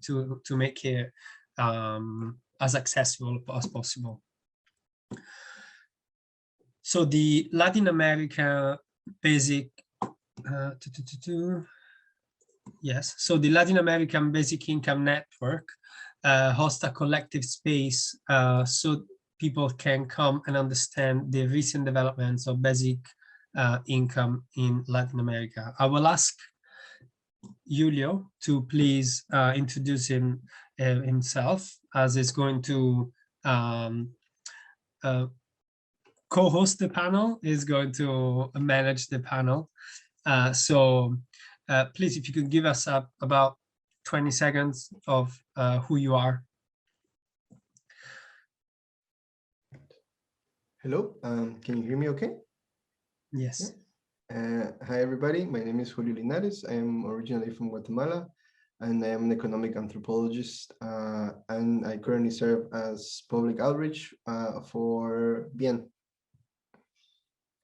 to make it as accessible as possible. So the Latin America basic, yes, so the Latin American Basic Income Network hosts a collective space so people can come and understand the recent developments of basic income in Latin America. I will ask Julio to please introduce himself, as he's going to co-host the panel, is going to manage the panel. So please, if you could give us about 20 seconds of who you are. Hello, can you hear me okay? Yes. Hi, everybody. My name is Julio Linares. I am originally from Guatemala, and I am an economic anthropologist, and I currently serve as public outreach for BIEN.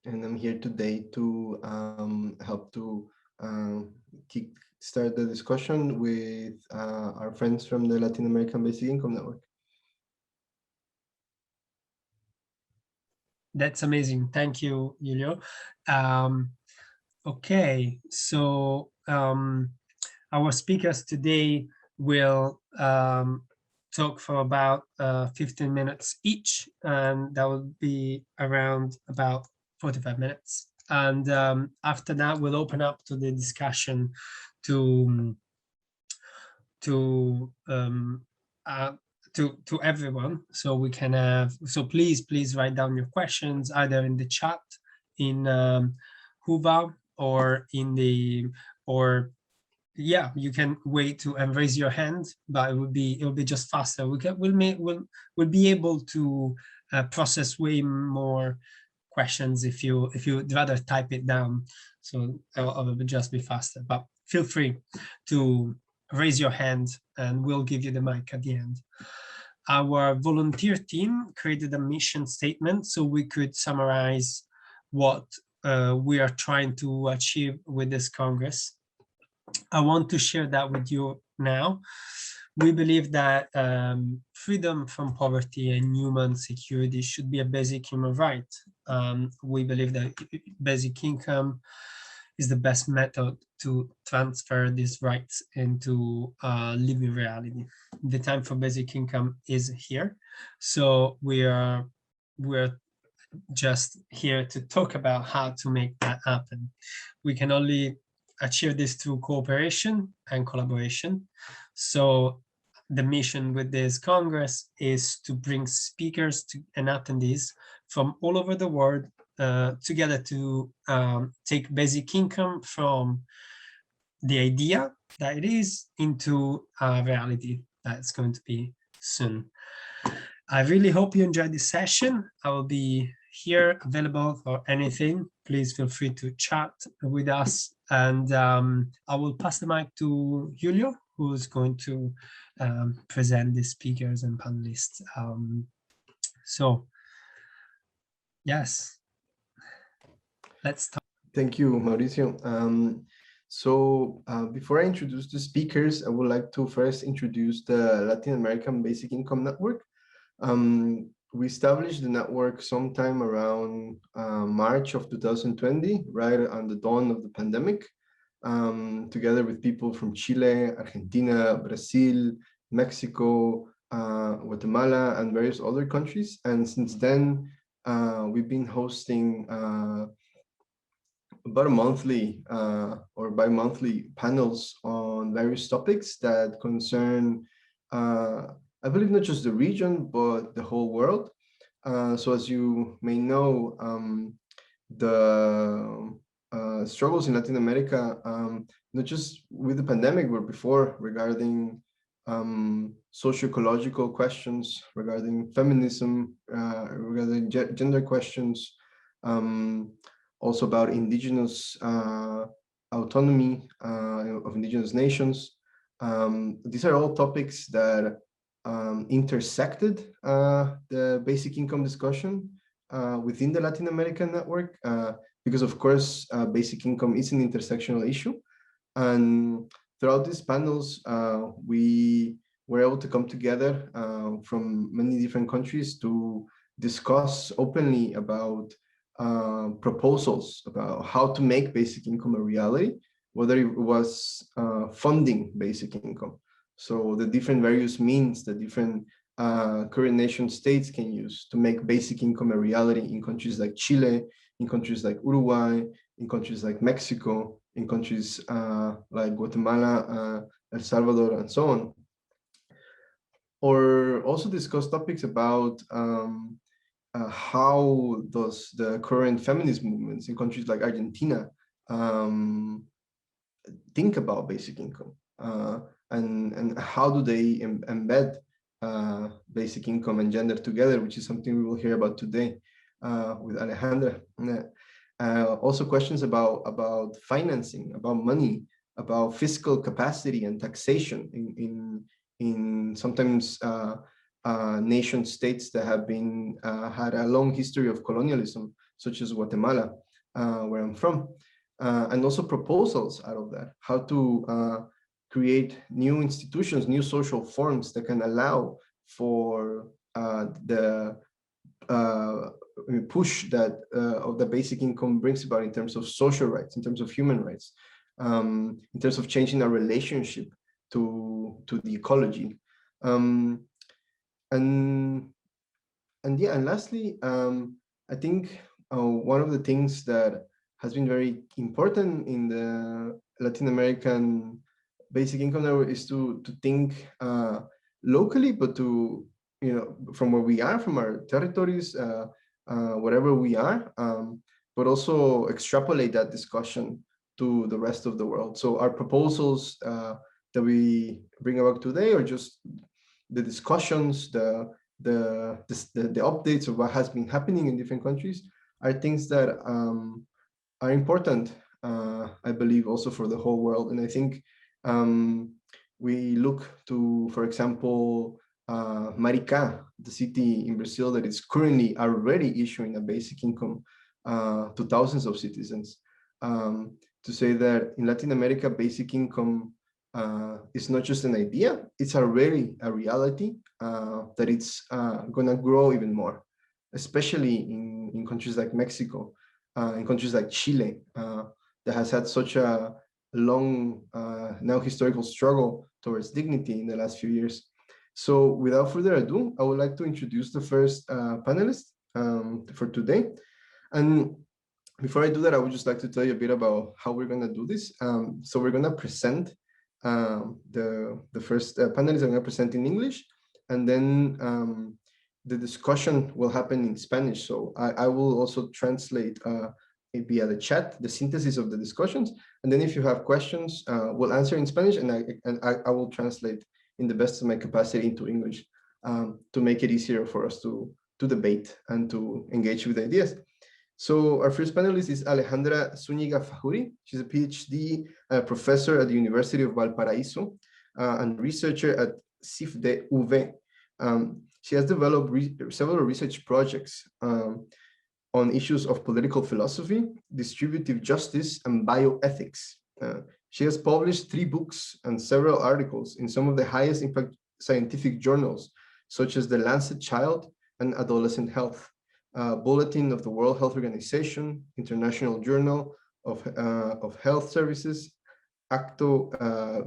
And I'm here today to help to start the discussion with our friends from the Latin American Basic Income Network. That's amazing. Thank you, Julio. Okay, so our speakers today will talk for about 15 minutes each, and that will be around about 45 minutes. And after that, we'll open up to the discussion to everyone, so we can have, so please write down your questions either in the chat in Huva or in the, or yeah, you can wait to and raise your hand, but it'll be just faster. We'll be able to process way more questions if you'd rather type it down, so it'll just be faster. But feel free to raise your hand and we'll give you the mic at the end. Our volunteer team created a mission statement so we could summarize what we are trying to achieve with this Congress. I want to share that with you now. We believe that freedom from poverty and human security should be a basic human right. We believe that basic income is the best method to transfer these rights into living reality. The time for basic income is here. So we're just here to talk about how to make that happen. We can only achieve this through cooperation and collaboration. So the mission with this Congress is to bring speakers and attendees from all over the world together to take basic income from the idea that it is into a reality that's going to be soon. I really hope you enjoyed this session. I will be here available for anything. Please feel free to chat with us. And I will pass the mic to Julio, who's going to present the speakers and panelists. So, yes, let's start. Thank you, Mauricio. Before I introduce the speakers, I would like to first introduce the Latin American Basic Income Network. We established the network sometime around March of 2020, right on the dawn of the pandemic, together with people from Chile, Argentina, Brazil, Mexico, Guatemala, and various other countries. And since then, we've been hosting about a monthly or bi-monthly panels on various topics that concern I believe not just the region, but the whole world. So as you may know, the struggles in Latin America, not just with the pandemic, but before, regarding socio-ecological questions, regarding feminism, regarding gender questions, also about indigenous autonomy of indigenous nations. These are all topics that intersected the basic income discussion within the Latin American network, because of course basic income is an intersectional issue. And throughout these panels, we able to come together from many different countries to discuss openly about proposals about how to make basic income a reality, whether it was funding basic income. So the different various means that different current nation states can use to make basic income a reality in countries like Chile, in countries like Uruguay, in countries like Mexico, in countries like Guatemala, El Salvador, and so on. Or also discuss topics about how does the current feminist movements in countries like Argentina think about basic income, and how do they embed basic income and gender together, which is something we will hear about today with Alejandra. Also questions about financing, about money, about fiscal capacity and taxation in sometimes nation states that have been had a long history of colonialism, such as Guatemala, where I'm from, and also proposals out of that, how to create new institutions, new social forms that can allow for the push that of the basic income brings about in terms of social rights, in terms of human rights, in terms of changing our relationship to the ecology. And yeah, and lastly, I think one of the things that has been very important in the Latin American basic income network is to think locally, but to, from where we are, from our territories, wherever we are, but also extrapolate that discussion to the rest of the world. So our proposals that we bring about today are just the discussions, the updates of what has been happening in different countries, are things that are important, I believe, also for the whole world. And I think we look to, for example, Maricá, the city in Brazil that is currently already issuing a basic income to thousands of citizens, to say that in Latin America, basic income is not just an idea, it's already a reality, that it's gonna grow even more, especially in countries like Mexico, in countries like Chile, that has had such a long, now historical struggle towards dignity in the last few years. So without further ado, I would like to introduce the first panelist for today. And before I do that, I would just like to tell you a bit about how we're gonna do this. So we're gonna present the first panelist are gonna present in English, and then the discussion will happen in Spanish. So I will also translate via the chat, the synthesis of the discussions. And then if you have questions, we'll answer in Spanish, and I will translate in the best of my capacity into English, to make it easier for us to debate and to engage with ideas. So our first panelist is Alejandra Suniga Fahri. She's a PhD professor at the University of Valparaiso and researcher at CIFDE UV. She has developed several research projects on issues of political philosophy, distributive justice, and bioethics. She has published 3 books and several articles in some of the highest impact scientific journals, such as The Lancet Child and Adolescent Health, Bulletin of the World Health Organization, International Journal of Health Services, Acto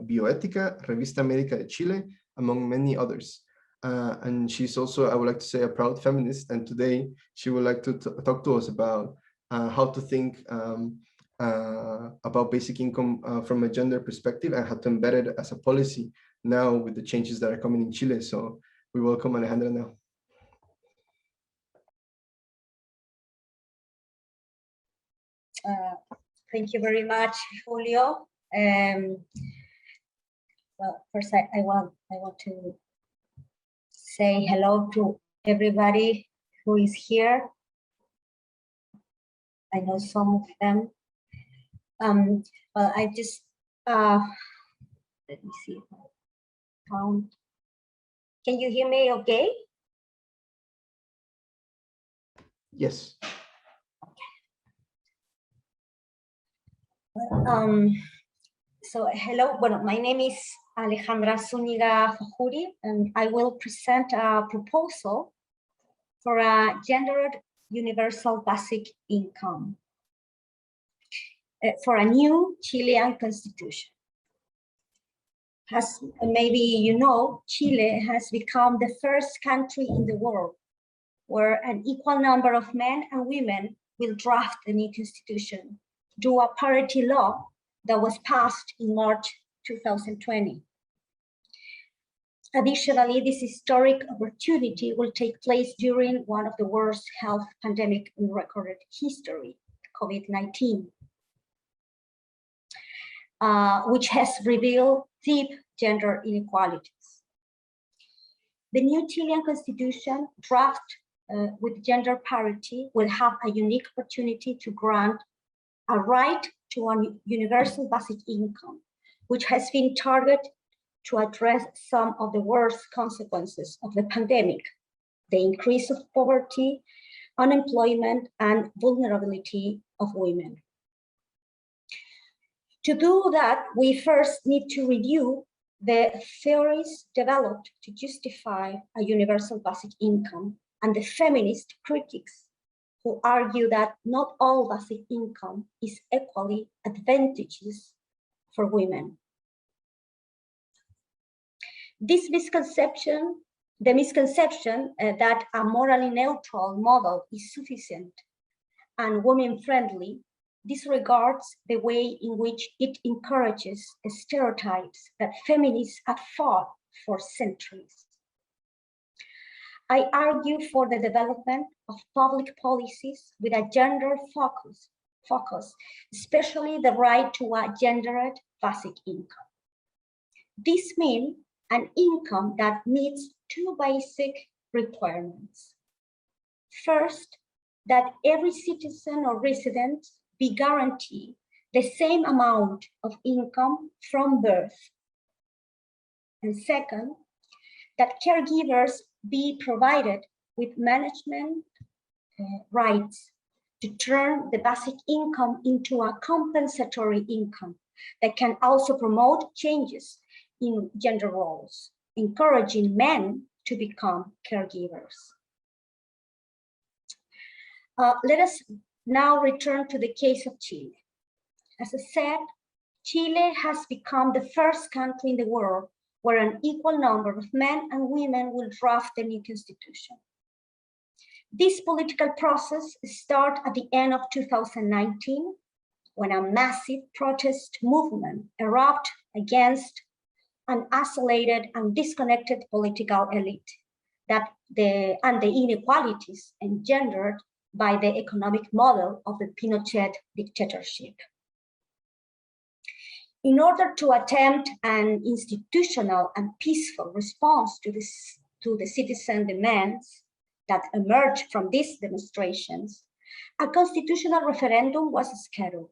Bioética, Revista Médica de Chile, among many others. And she's also, I would like to say, a proud feminist. And today she would like to talk to us about how to think about basic income from a gender perspective, and how to embed it as a policy now with the changes that are coming in Chile. So we welcome Alejandra now. Thank you very much, Julio. Well, first I want to say hello to everybody who is here. I know some of them. Well, I just let me see. Can you hear me okay? Yes. So hello, well, my name is Alejandra Suniga, and I will present a proposal for a gendered universal basic income for a new Chilean constitution. As maybe you know, Chile has become the first country in the world where an equal number of men and women will draft a new constitution due a parity law that was passed in March 2020. Additionally, this historic opportunity will take place during one of the worst health pandemic in recorded history, COVID-19, which has revealed deep gender inequalities. The new Chilean constitution draft with gender parity will have a unique opportunity to grant a right to a universal basic income, which has been targeted to address some of the worst consequences of the pandemic, the increase of poverty, unemployment, and vulnerability of women. To do that, we first need to review the theories developed to justify a universal basic income and the feminist critics who argue that not all basic income is equally advantageous for women. This misconception, the misconception that a morally neutral model is sufficient and women-friendly disregards the way in which it encourages stereotypes that feminists have fought for centuries. I argue for the development of public policies with a gender focus, especially the right to a gendered basic income. This means an income that meets two basic requirements. First, that every citizen or resident be guaranteed the same amount of income from birth. And second, that caregivers be provided with management rights to turn the basic income into a compensatory income that can also promote changes in gender roles, encouraging men to become caregivers. Let us now return to the case of Chile. As I said, Chile has become the first country in the world where an equal number of men and women will draft the new constitution. This political process started at the end of 2019, when a massive protest movement erupted against an isolated and disconnected political elite and the inequalities engendered by the economic model of the Pinochet dictatorship. In order to attempt an institutional and peaceful response to the citizen demands that emerged from these demonstrations, a constitutional referendum was scheduled.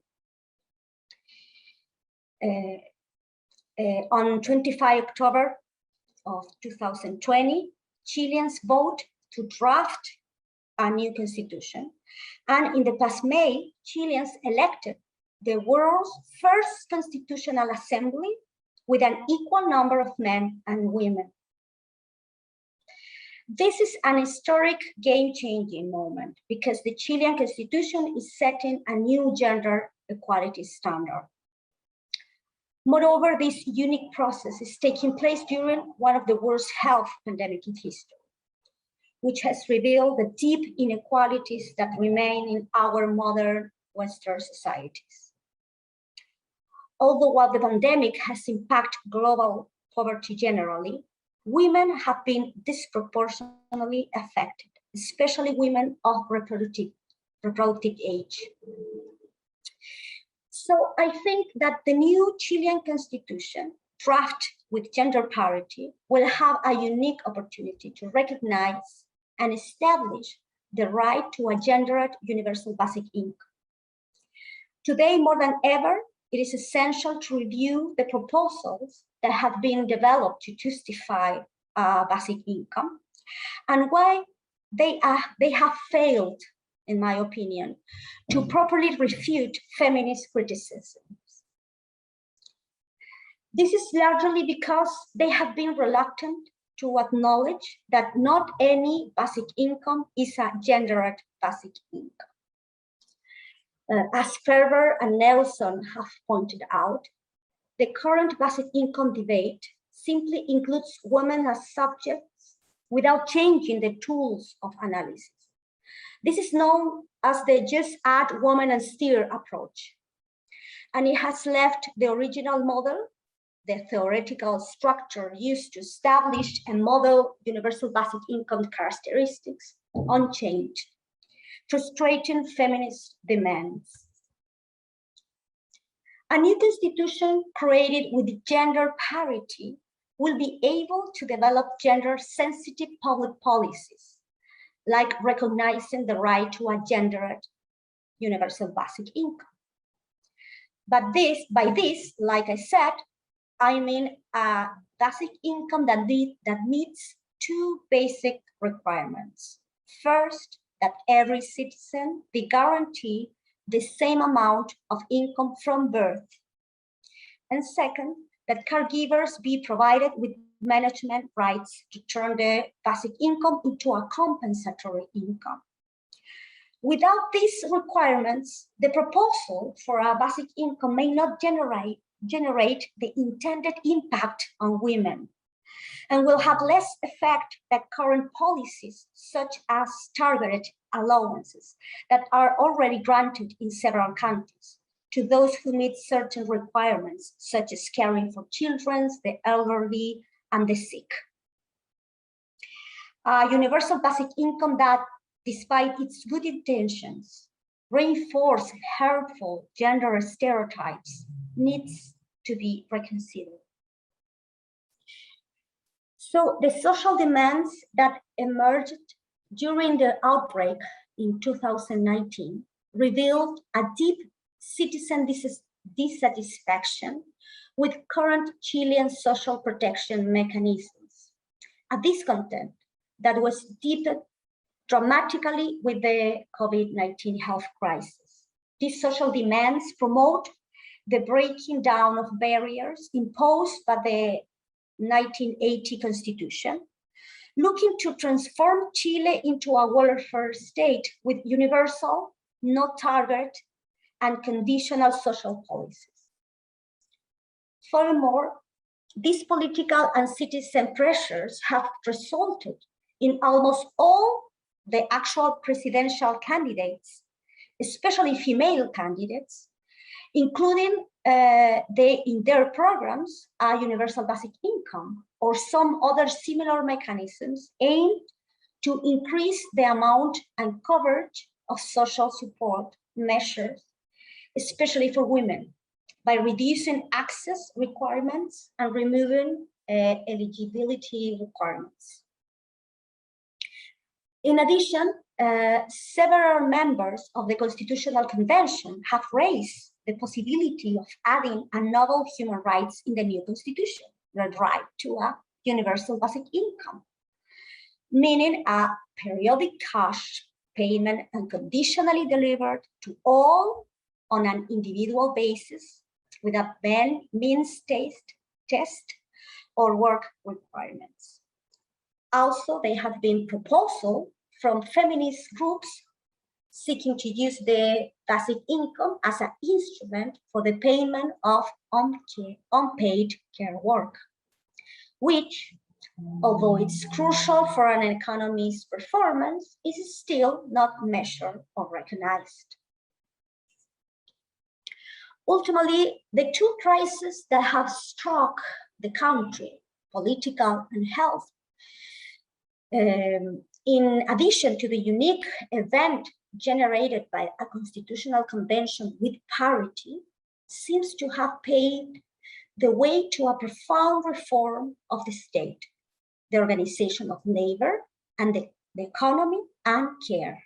On 25 October of 2020, Chileans vote to draft a new constitution. And in the past May, Chileans elected the world's first constitutional assembly with an equal number of men and women. This is an historic game-changing moment because the Chilean constitution is setting a new gender equality standard. Moreover, this unique process is taking place during one of the worst health pandemics in history, which has revealed the deep inequalities that remain in our modern Western societies. Although while the pandemic has impacted global poverty generally, women have been disproportionately affected, especially women of reproductive age. So I think that the new Chilean constitution, drafted with gender parity, will have a unique opportunity to recognize and establish the right to a gendered universal basic income. Today, more than ever, it is essential to review the proposals that have been developed to justify basic income and why they have failed, in my opinion, to properly refute feminist criticisms. This is largely because they have been reluctant to acknowledge that not any basic income is a gendered basic income. As Ferber and Nelson have pointed out, the current basic income debate simply includes women as subjects without changing the tools of analysis. This is known as the just add woman and steer approach. And it has left the original model, the theoretical structure used to establish and model universal basic income characteristics, unchanged, frustrating feminist demands. A new constitution created with gender parity will be able to develop gender-sensitive public policies, like recognizing the right to a gendered universal basic income. But by this, like I said, I mean a basic income that meets two basic requirements. First, that every citizen be guaranteed the same amount of income from birth. And second, that caregivers be provided with management rights to turn the basic income into a compensatory income. Without these requirements, the proposal for a basic income may not generate the intended impact on women and will have less effect than current policies, such as targeted allowances that are already granted in several countries to those who meet certain requirements, such as caring for children, the elderly, and the sick. A universal basic income that, despite its good intentions, reinforce harmful gender stereotypes needs to be reconsidered. So the social demands that emerged during the outbreak in 2019 revealed a deep citizen dissatisfaction with current Chilean social protection mechanisms, a discontent that was deepened dramatically with the COVID-19 health crisis. These social demands promote the breaking down of barriers imposed by the 1980 Constitution, looking to transform Chile into a welfare state with universal, no target, and conditional social policies. Furthermore, these political and citizen pressures have resulted in almost all the actual presidential candidates, especially female candidates, including in their programs, a universal basic income or some other similar mechanisms aimed to increase the amount and coverage of social support measures, especially for women, by reducing access requirements and removing eligibility requirements. In addition, several members of the Constitutional Convention have raised the possibility of adding a novel human rights in the new constitution, the right to a universal basic income, meaning a periodic cash payment unconditionally delivered to all on an individual basis without means test or work requirements. Also, there have been proposals from feminist groups seeking to use the basic income as an instrument for the payment of unpaid care work, which, although it's crucial for an economy's performance, is still not measured or recognized. Ultimately, the two crises that have struck the country, political and health, in addition to the unique event generated by a constitutional convention with parity, seems to have paved the way to a profound reform of the state, the organization of labor, and the economy and care.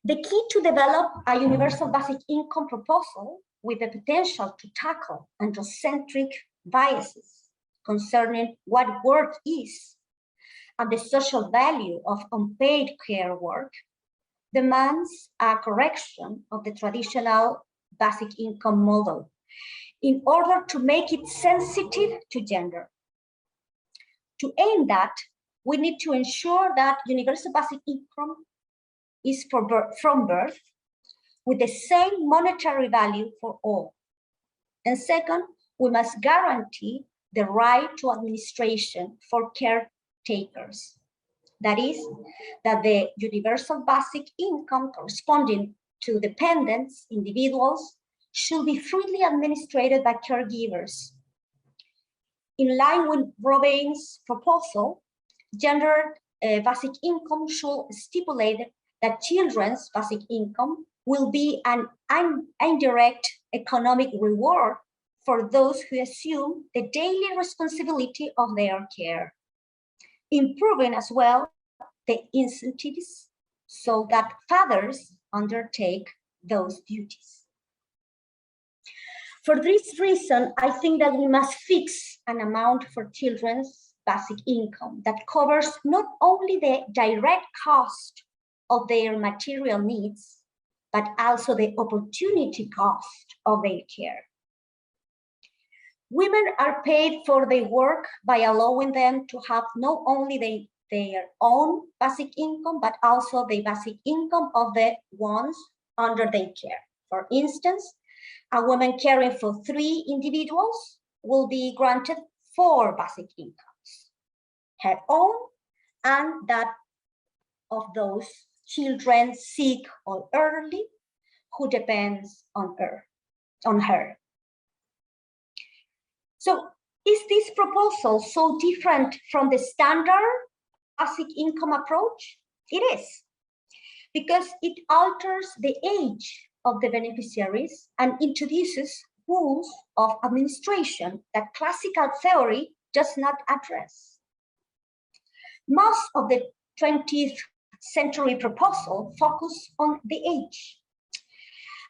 The key to develop a universal basic income proposal with the potential to tackle androcentric biases concerning what work is and the social value of unpaid care work demands a correction of the traditional basic income model in order to make it sensitive to gender. To aim that, we need to ensure that universal basic income is from birth with the same monetary value for all. And second, we must guarantee the right to administration for caretakers. That is, that the universal basic income corresponding to dependents, individuals, should be freely administered by caregivers. In line with Robin's proposal, gendered basic income should stipulate that children's basic income will be an indirect economic reward for those who assume the daily responsibility of their care, improving as well the incentives so that fathers undertake those duties. For this reason, I think that we must fix an amount for children's basic income that covers not only the direct cost of their material needs, but also the opportunity cost of their care. Women are paid for their work by allowing them to have not only their own basic income, but also the basic income of the ones under their care. For instance, a woman caring for 3 individuals will be granted 4 basic incomes, her own and that of those children, sick or elderly, who depends on her. So is this proposal so different from the standard basic income approach? It is, because it alters the age of the beneficiaries and introduces rules of administration that classical theory does not address. Most of the 20th century proposal focus on the age.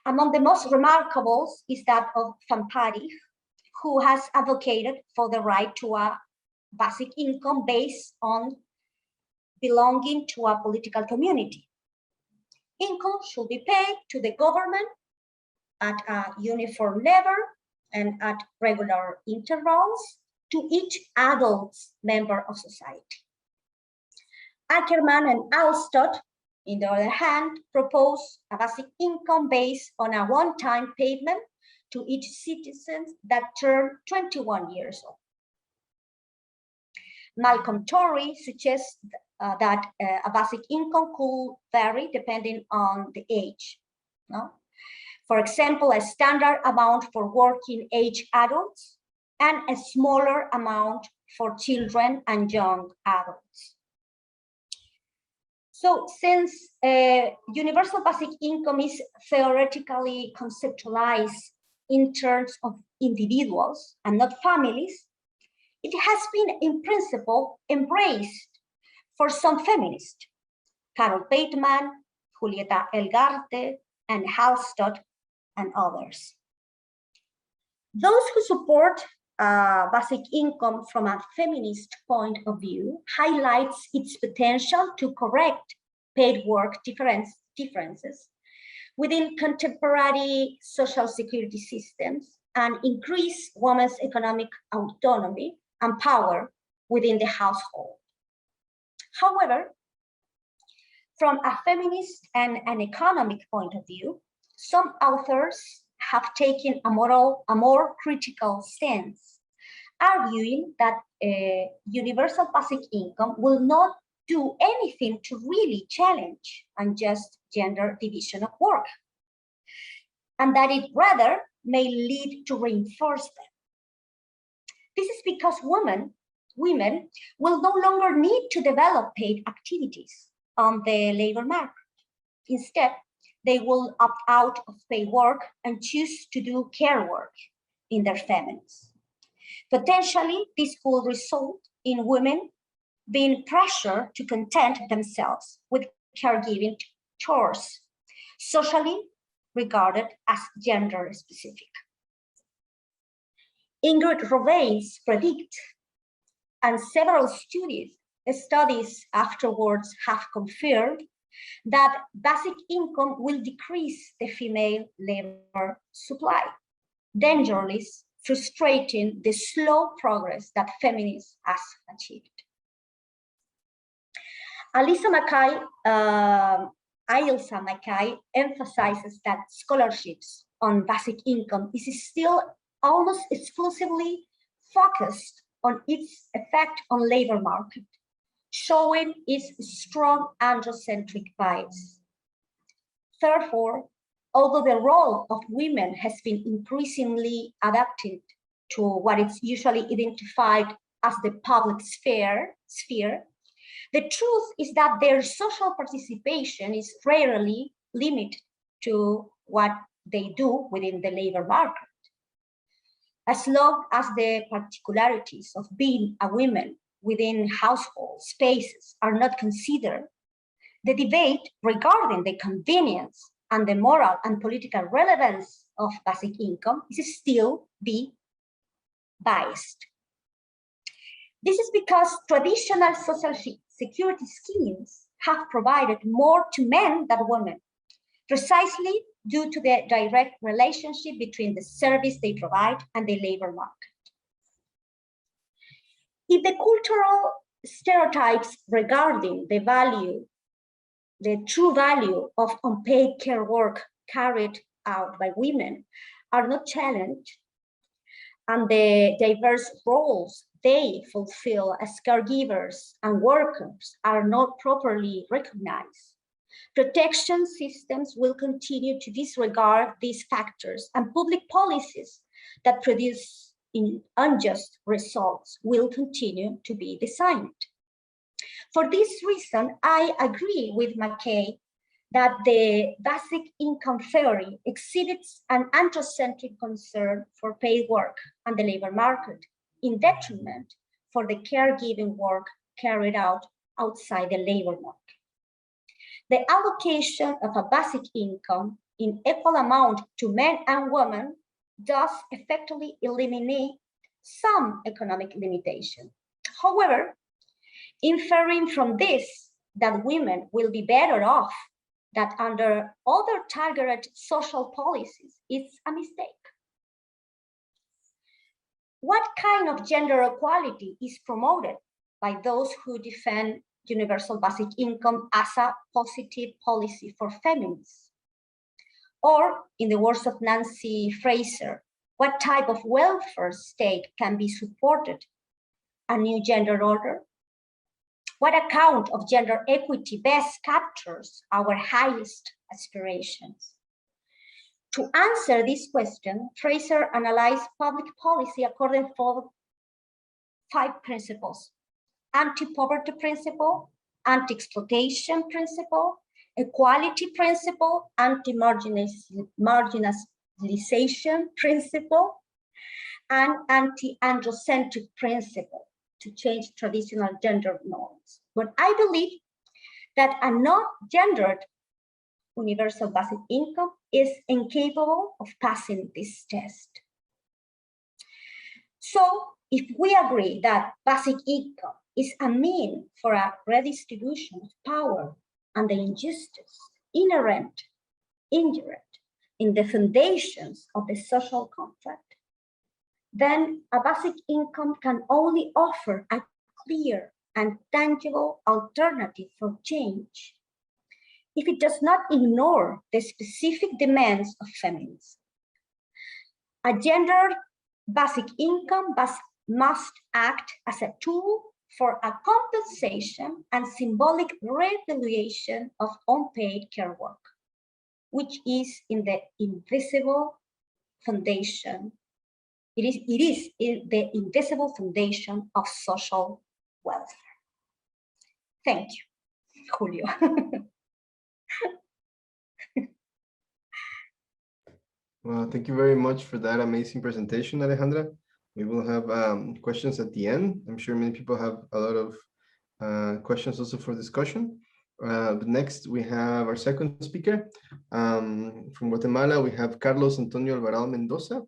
Among the most remarkable is that of Fahri, who has advocated for the right to a basic income based on belonging to a political community. Income should be paid to the government at a uniform level and at regular intervals to each adult member of society. Ackerman and Alstott, on the other hand, propose a basic income based on a one-time payment to each citizen that turned 21 years old. Malcolm Torrey suggests that a basic income could vary depending on the age. No? For example, a standard amount for working age adults and a smaller amount for children and young adults. So since universal basic income is theoretically conceptualized in terms of individuals and not families, it has been in principle embraced for some feminists, Carol Bateman, Julieta Elgarte, and Alstott, and others. Those who support basic income from a feminist point of view highlights its potential to correct paid work differences within contemporary social security systems and increase women's economic autonomy and power within the household. However, from a feminist and an economic point of view, some authors have taken a more critical stance, arguing that universal basic income will not do anything to really challenge unjust gender division of work, and that it rather may lead to reinforce them. This is because women will no longer need to develop paid activities on the labor market. Instead, they will opt out of paid work and choose to do care work in their families. Potentially, this could result in women being pressured to content themselves with caregiving chores, socially regarded as gender specific. Ingrid Roveins predict, and several studies afterwards have confirmed, that basic income will decrease the female labor supply, dangerously frustrating the slow progress that feminism has achieved. Ailsa Mackay emphasizes that scholarships on basic income is still almost exclusively focused on its effect on labor market, showing its strong androcentric bias. Therefore, although the role of women has been increasingly adapted to what is usually identified as the public sphere, the truth is that their social participation is rarely limited to what they do within the labor market. As long as the particularities of being a woman within household spaces are not considered, the debate regarding the convenience and the moral and political relevance of basic income is still be biased. This is because traditional social security schemes have provided more to men than women, precisely due to the direct relationship between the service they provide and the labor market. If the cultural stereotypes regarding the true value of unpaid care work carried out by women are not challenged, and the diverse roles they fulfill as caregivers and workers are not properly recognized, protection systems will continue to disregard these factors, and public policies that produce unjust results will continue to be designed. For this reason, I agree with Mackay that the basic income theory exhibits an androcentric concern for paid work and the labor market, in detriment for the caregiving work carried out outside the labor market. The allocation of a basic income in equal amount to men and women does effectively eliminate some economic limitation. However, inferring from this that women will be better off than under other targeted social policies is a mistake. What kind of gender equality is promoted by those who defend universal basic income as a positive policy for feminists? Or, in the words of Nancy Fraser, what type of welfare state can be supported? A new gender order? What account of gender equity best captures our highest aspirations? To answer this question, Fraser analyzed public policy according to 5 principles: anti-poverty principle, anti-exploitation principle, equality principle, anti-marginalization principle, and anti-androcentric principle, to change traditional gender norms. But I believe that a non-gendered universal basic income is incapable of passing this test. So, if we agree that basic income is a means for a redistribution of power and the injustice inherent in the foundations of the social contract, then a basic income can only offer a clear and tangible alternative for change if it does not ignore the specific demands of feminism. A gendered basic income must act as a tool for a compensation and symbolic revaluation of unpaid care work, which is in the invisible foundation. It is in the invisible foundation of social welfare. Thank you, Julio. Well, thank you very much for that amazing presentation, Alejandra. We will have questions at the end. I'm sure many people have a lot of questions also for discussion. But next, we have our second speaker. From Guatemala, we have Carlos Antonio Varal Mendoza.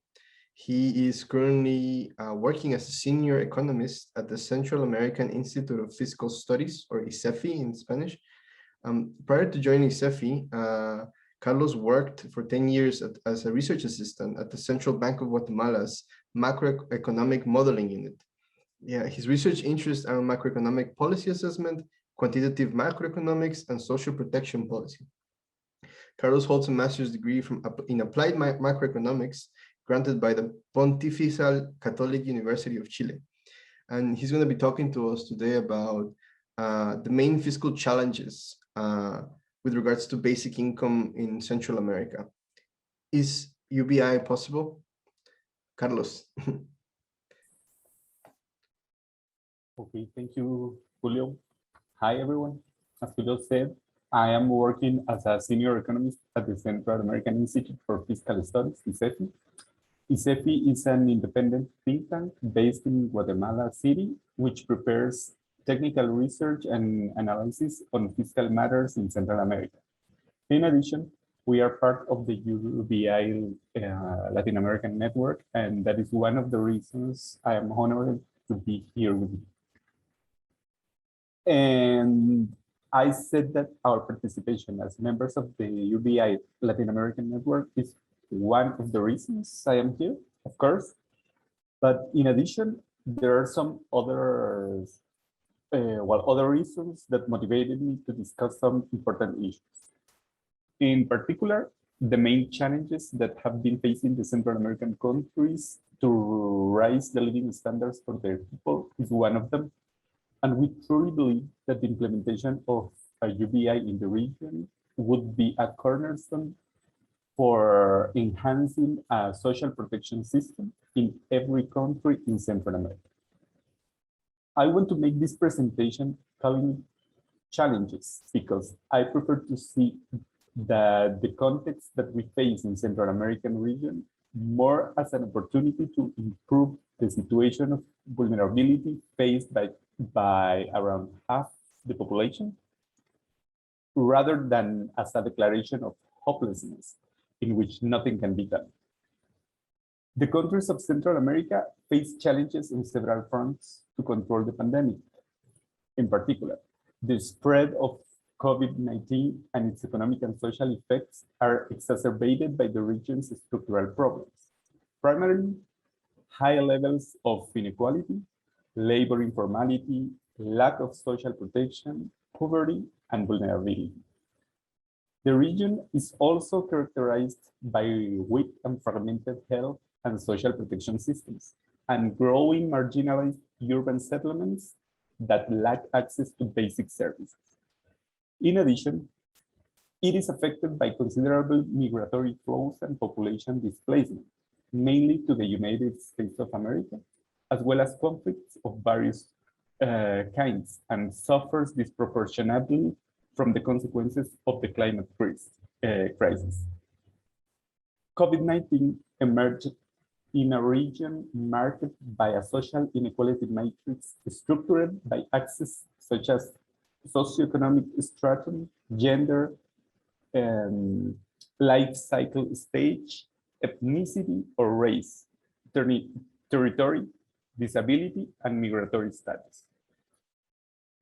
He is currently working as a senior economist at the Central American Institute of Fiscal Studies, or ICEFI in Spanish. Prior to joining ICEFI, Carlos worked for 10 years as a research assistant at the Central Bank of Guatemala's macroeconomic modeling unit. Yeah, his research interests are macroeconomic policy assessment, quantitative macroeconomics, and social protection policy. Carlos holds a master's degree in applied macroeconomics granted by the Pontifical Catholic University of Chile. And he's going to be talking to us today about the main fiscal challenges with regards to basic income in Central America. Is UBI possible? Carlos. Okay, thank you, Julio. Hi, everyone. As Julio said, I am working as a senior economist at the Central American Institute for Fiscal Studies, ICEFI. ICEFI is an independent think tank based in Guatemala City, which prepares technical research and analysis on fiscal matters in Central America. In addition, we are part of the UBI Latin American network, and that is one of the reasons I am honored to be here with you. And I said that our participation as members of the UBI Latin American network is one of the reasons I am here, of course. But in addition, there are some other other reasons that motivated me to discuss some important issues. In particular, the main challenges that have been facing the Central American countries to raise the living standards for their people is one of them. And we truly believe that the implementation of a UBI in the region would be a cornerstone for enhancing a social protection system in every country in Central America. I want to make this presentation calling challenges because I prefer to see the context that we face in Central American region more as an opportunity to improve the situation of vulnerability faced by around half the population, rather than as a declaration of hopelessness in which nothing can be done. The countries of Central America face challenges on several fronts to control the pandemic. In particular, the spread of COVID-19 and its economic and social effects are exacerbated by the region's structural problems, primarily high levels of inequality, labor informality, lack of social protection, poverty, and vulnerability. The region is also characterized by weak and fragmented health and social protection systems, and growing marginalized urban settlements that lack access to basic services. In addition, it is affected by considerable migratory flows and population displacement, mainly to the United States of America, as well as conflicts of various kinds, and suffers disproportionately from the consequences of the climate crisis. COVID-19 emerged in a region marked by a social inequality matrix structured by access such as socioeconomic stratum, gender, life cycle stage, ethnicity or race, territory, disability, and migratory status.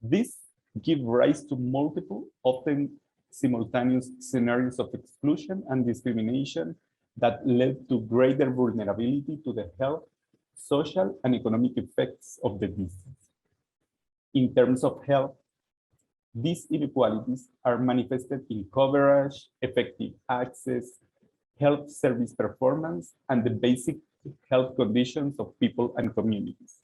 This gives rise to multiple, often simultaneous scenarios of exclusion and discrimination that led to greater vulnerability to the health, social, and economic effects of the disease. In terms of health, these inequalities are manifested in coverage, effective access, health service performance, and the basic health conditions of people and communities.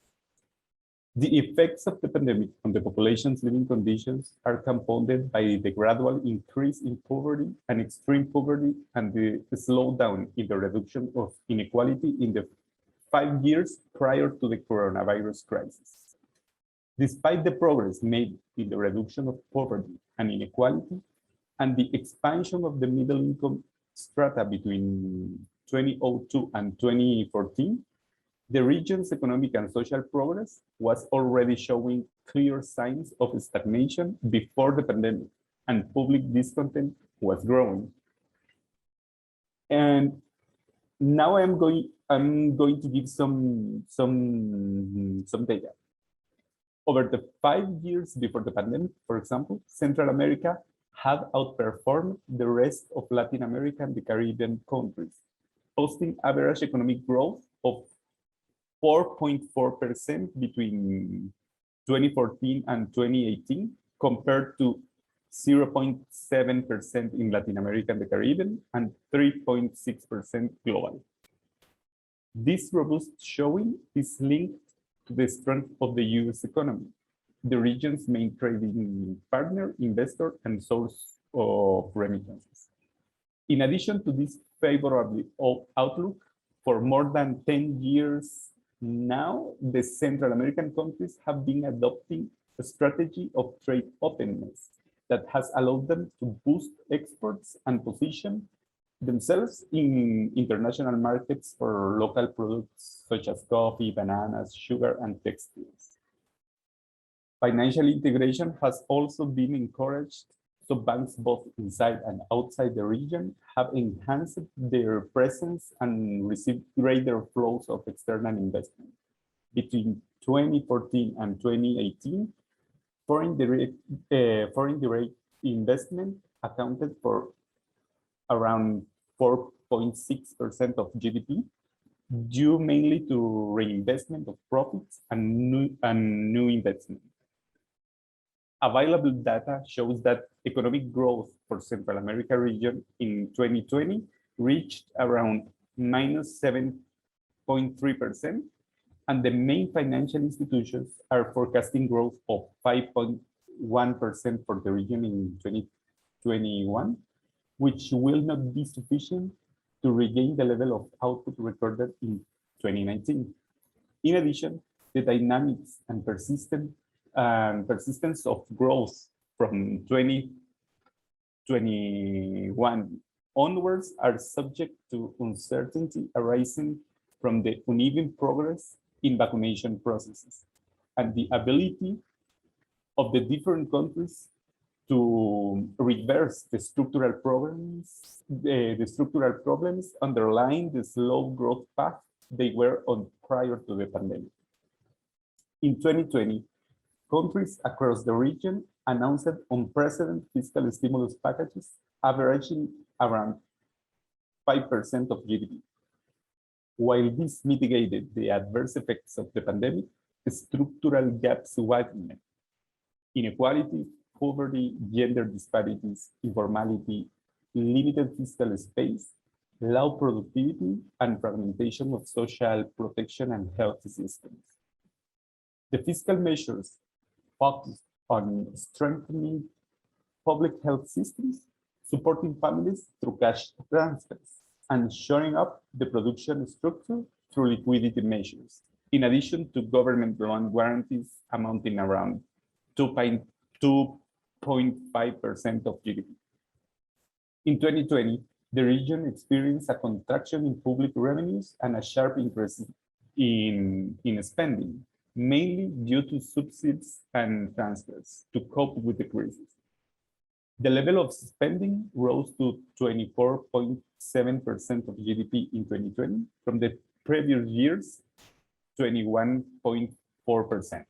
The effects of the pandemic on the population's living conditions are compounded by the gradual increase in poverty and extreme poverty and the slowdown in the reduction of inequality in the 5 years prior to the coronavirus crisis. Despite the progress made in the reduction of poverty and inequality and the expansion of the middle income strata between 2002 and 2014, the region's economic and social progress was already showing clear signs of stagnation before the pandemic, and public discontent was growing. And now I'm going to give some data. Over the 5 years before the pandemic, for example, Central America have outperformed the rest of Latin America and the Caribbean countries, posting average economic growth of 4.4% between 2014 and 2018, compared to 0.7% in Latin America and the Caribbean and 3.6% globally. This robust showing is linked to the strength of the US economy, the region's main trading partner, investor, and source of remittances. In addition to this favorable outlook, for more than 10 years now, the Central American countries have been adopting a strategy of trade openness that has allowed them to boost exports and position themselves in international markets for local products such as coffee, bananas, sugar, and textiles. Financial integration has also been encouraged, so banks both inside and outside the region have enhanced their presence and received greater flows of external investment. Between 2014 and 2018, foreign direct investment accounted for around 4.6% of GDP, due mainly to reinvestment of profits and new investment. Available data shows that economic growth for Central America region in 2020 reached around -7.3%, and the main financial institutions are forecasting growth of 5.1% for the region in 2021, which will not be sufficient to regain the level of output recorded in 2019. In addition, the dynamics and persistence of growth from 2021 onwards are subject to uncertainty arising from the uneven progress in vaccination processes and the ability of the different countries to reverse the structural problems underlying the slow growth path they were on prior to the pandemic. In 2020, countries across the region announced unprecedented fiscal stimulus packages averaging around 5% of GDP. While this mitigated the adverse effects of the pandemic, structural gaps widened. Inequality, poverty, gender disparities, informality, limited fiscal space, low productivity, and fragmentation of social protection and health systems. The fiscal measures focused on strengthening public health systems, supporting families through cash transfers, and shoring up the production structure through liquidity measures, in addition to government loan guarantees amounting around 2.5% of GDP. In 2020, the region experienced a contraction in public revenues and a sharp increase in spending, mainly due to subsidies and transfers to cope with the crisis. The level of spending rose to 24.7% of GDP in 2020 from the previous year's 21.4%.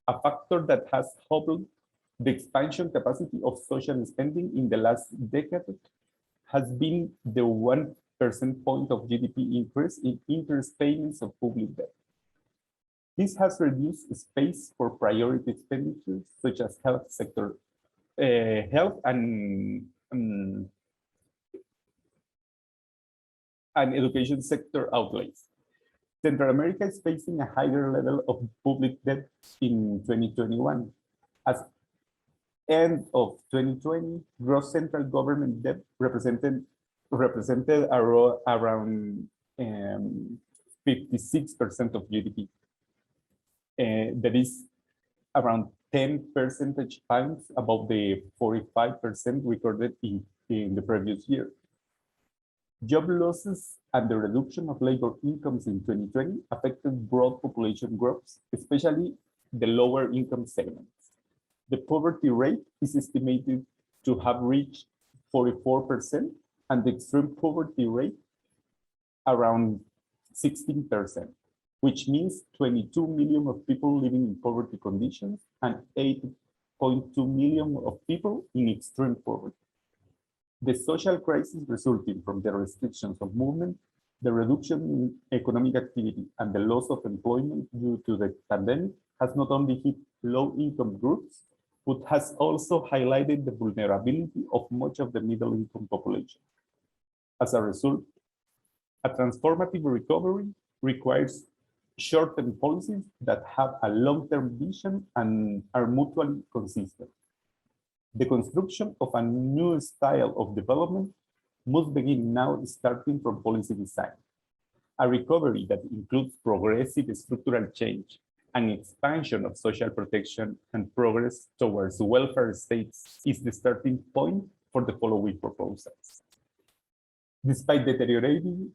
A factor that has helped the expansion capacity of social spending in the last decade has been the 1 percentage point of GDP increase in interest payments of public debt. This has reduced space for priority expenditures such as health and education sector outlays. Central America is facing a higher level of public debt in 2021. As end of 2020, gross central government debt represented around 56% of GDP. That is around 10 percentage points above the 45% recorded in the previous year. Job losses and the reduction of labor incomes in 2020 affected broad population groups, especially the lower income segments. The poverty rate is estimated to have reached 44%, and the extreme poverty rate around 16%, which means 22 million of people living in poverty conditions and 6.2 million of people in extreme poverty. The social crisis resulting from the restrictions of movement, the reduction in economic activity, and the loss of employment due to the pandemic has not only hit low-income groups, but has also highlighted the vulnerability of much of the middle-income population. As a result, a transformative recovery requires short-term policies that have a long-term vision and are mutually consistent. The construction of a new style of development must begin now, starting from policy design. A recovery that includes progressive structural change and expansion of social protection and progress towards welfare states is the starting point for the following proposals. Despite deteriorating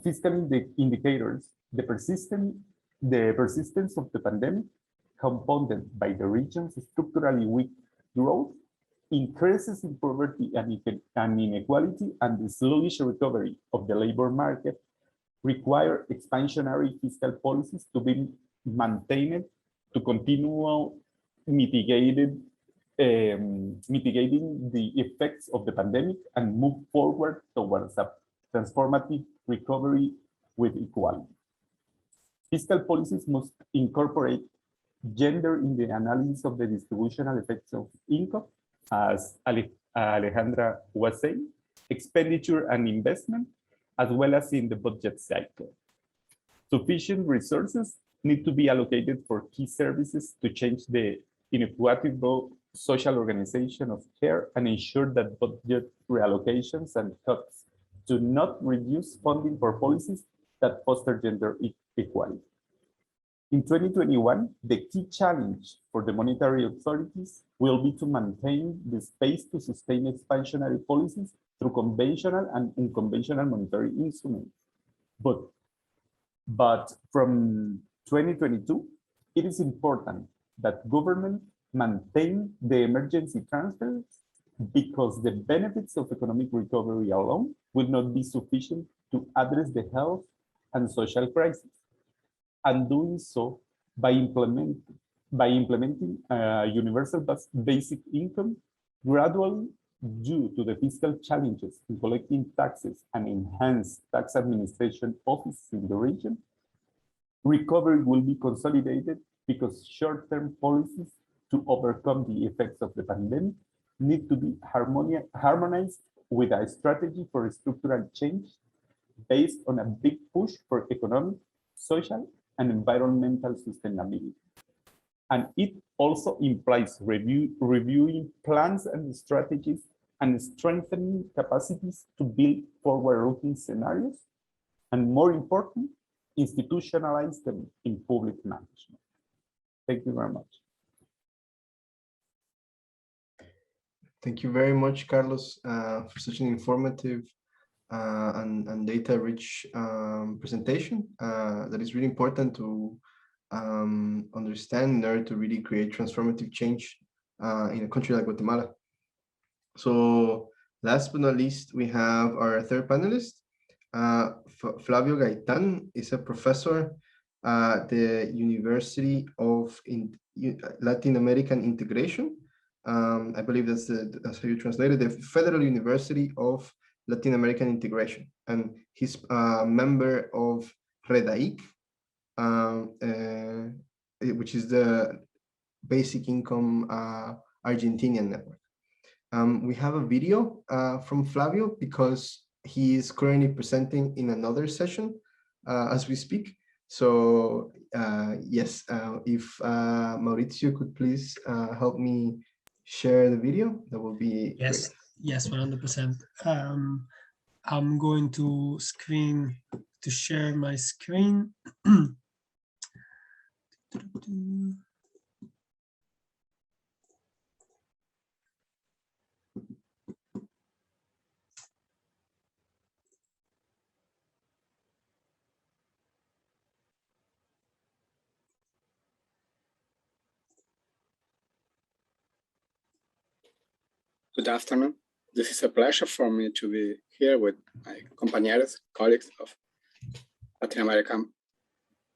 fiscal indicators, the persistence of the pandemic, compounded by the region's structurally weak growth, increases in poverty and inequality, and the sluggish recovery of the labor market require expansionary fiscal policies to be maintained to continue mitigating the effects of the pandemic and move forward towards a transformative recovery with equality. Fiscal policies must incorporate gender in the analysis of the distributional effects of income, as Alejandra was saying, expenditure and investment, as well as in the budget cycle. Sufficient resources need to be allocated for key services to change the inequitable social organization of care and ensure that budget reallocations and cuts do not reduce funding for policies that foster gender equality. In 2021, the key challenge for the monetary authorities will be to maintain the space to sustain expansionary policies through conventional and unconventional monetary instruments. But from 2022, it is important that government maintain the emergency transfers because the benefits of economic recovery alone will not be sufficient to address the health and social crisis, and doing so by implementing universal basic income gradually due to the fiscal challenges in collecting taxes and enhanced tax administration offices in the region. Recovery will be consolidated because short-term policies to overcome the effects of the pandemic need to be harmonized with a strategy for structural change based on a big push for economic, social, and environmental sustainability. And it also implies reviewing plans and strategies and strengthening capacities to build forward-looking scenarios, and more important, institutionalize them in public management. Thank you very much. Thank you very much, Carlos, for such an informative and data-rich presentation that is really important to understand in order to really create transformative change in a country like Guatemala. So last but not least, we have our third panelist. Flavio Gaitan is a professor at the University of Latin American Integration. I believe that's how you translated, the Federal University of Latin American Integration, and he's a member of REDAIC, which is the Basic Income Argentinian network. We have a video from Flavio because he is currently presenting in another session as we speak. So yes, if Mauricio could please help me share the video, that will be yes, great. Yes, 100%. I'm going to share my screen. Good afternoon. This is a pleasure for me to be here with my compañeros, colleagues of Latin American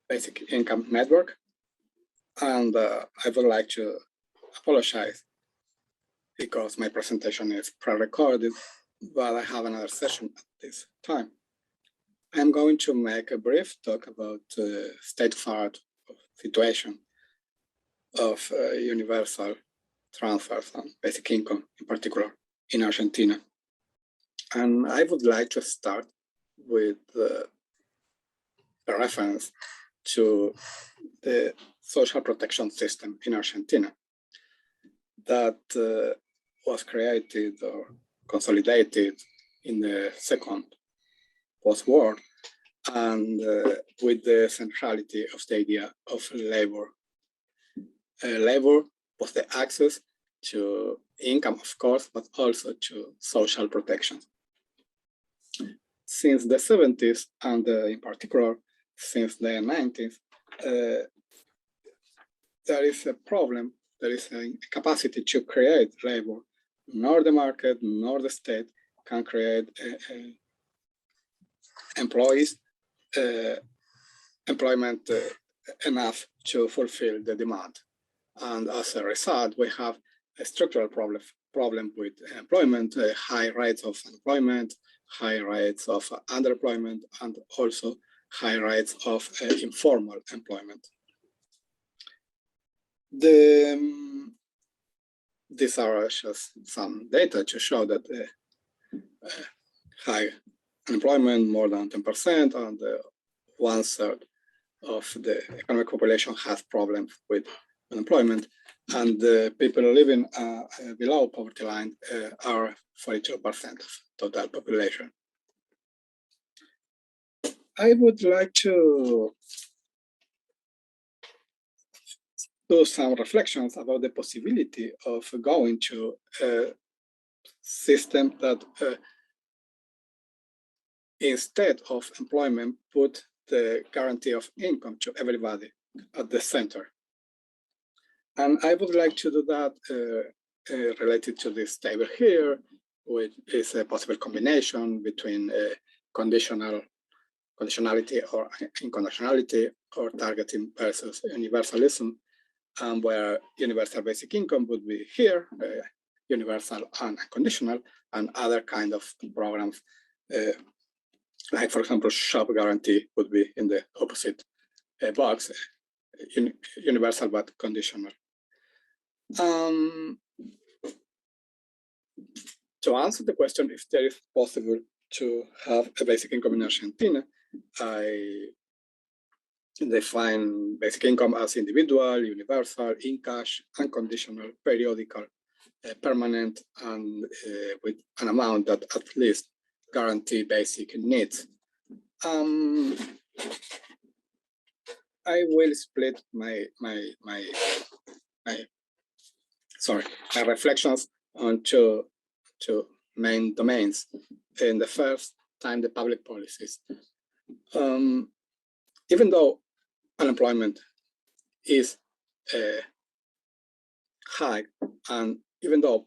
Basic Income Network. And I would like to apologize because my presentation is pre-recorded, but I have another session at this time. I'm going to make a brief talk about the state-of-art situation of universal transfers and basic income, in particular in Argentina. And I would like to start with a reference to the social protection system in Argentina that was created or consolidated in the second post-war, and with the centrality of the idea of labor. Labor was the access to income, of course, but also to social protection. Since the 70s, and in particular since the 90s, there is a problem, there is a capacity to create labor. Nor the market, nor the state can create employment enough to fulfill the demand. And as a result, we have a structural problem with employment, high rates of unemployment, high rates of underemployment, and also high rates of informal employment. These are just some data to show that high unemployment, more than 10%, and 1/3 of the economic population has problems with unemployment, and the people living below poverty line are 42% of total population. I would like to do some reflections about the possibility of going to a system that instead of employment put the guarantee of income to everybody at the center. And I would like to do that related to this table here, which is a possible combination between conditionality or unconditionality, or targeting versus universalism, where universal basic income would be here, universal and unconditional, and other kind of programs, like for example, shop guarantee would be in the opposite box, universal but conditional. To answer the question if there is possible to have a basic income in Argentina, I define basic income as individual, universal, in cash, unconditional, periodical, permanent, and with an amount that at least guarantee basic needs. I will split my reflections on two main domains. In the first time, the public policies. Even though unemployment is high, and even though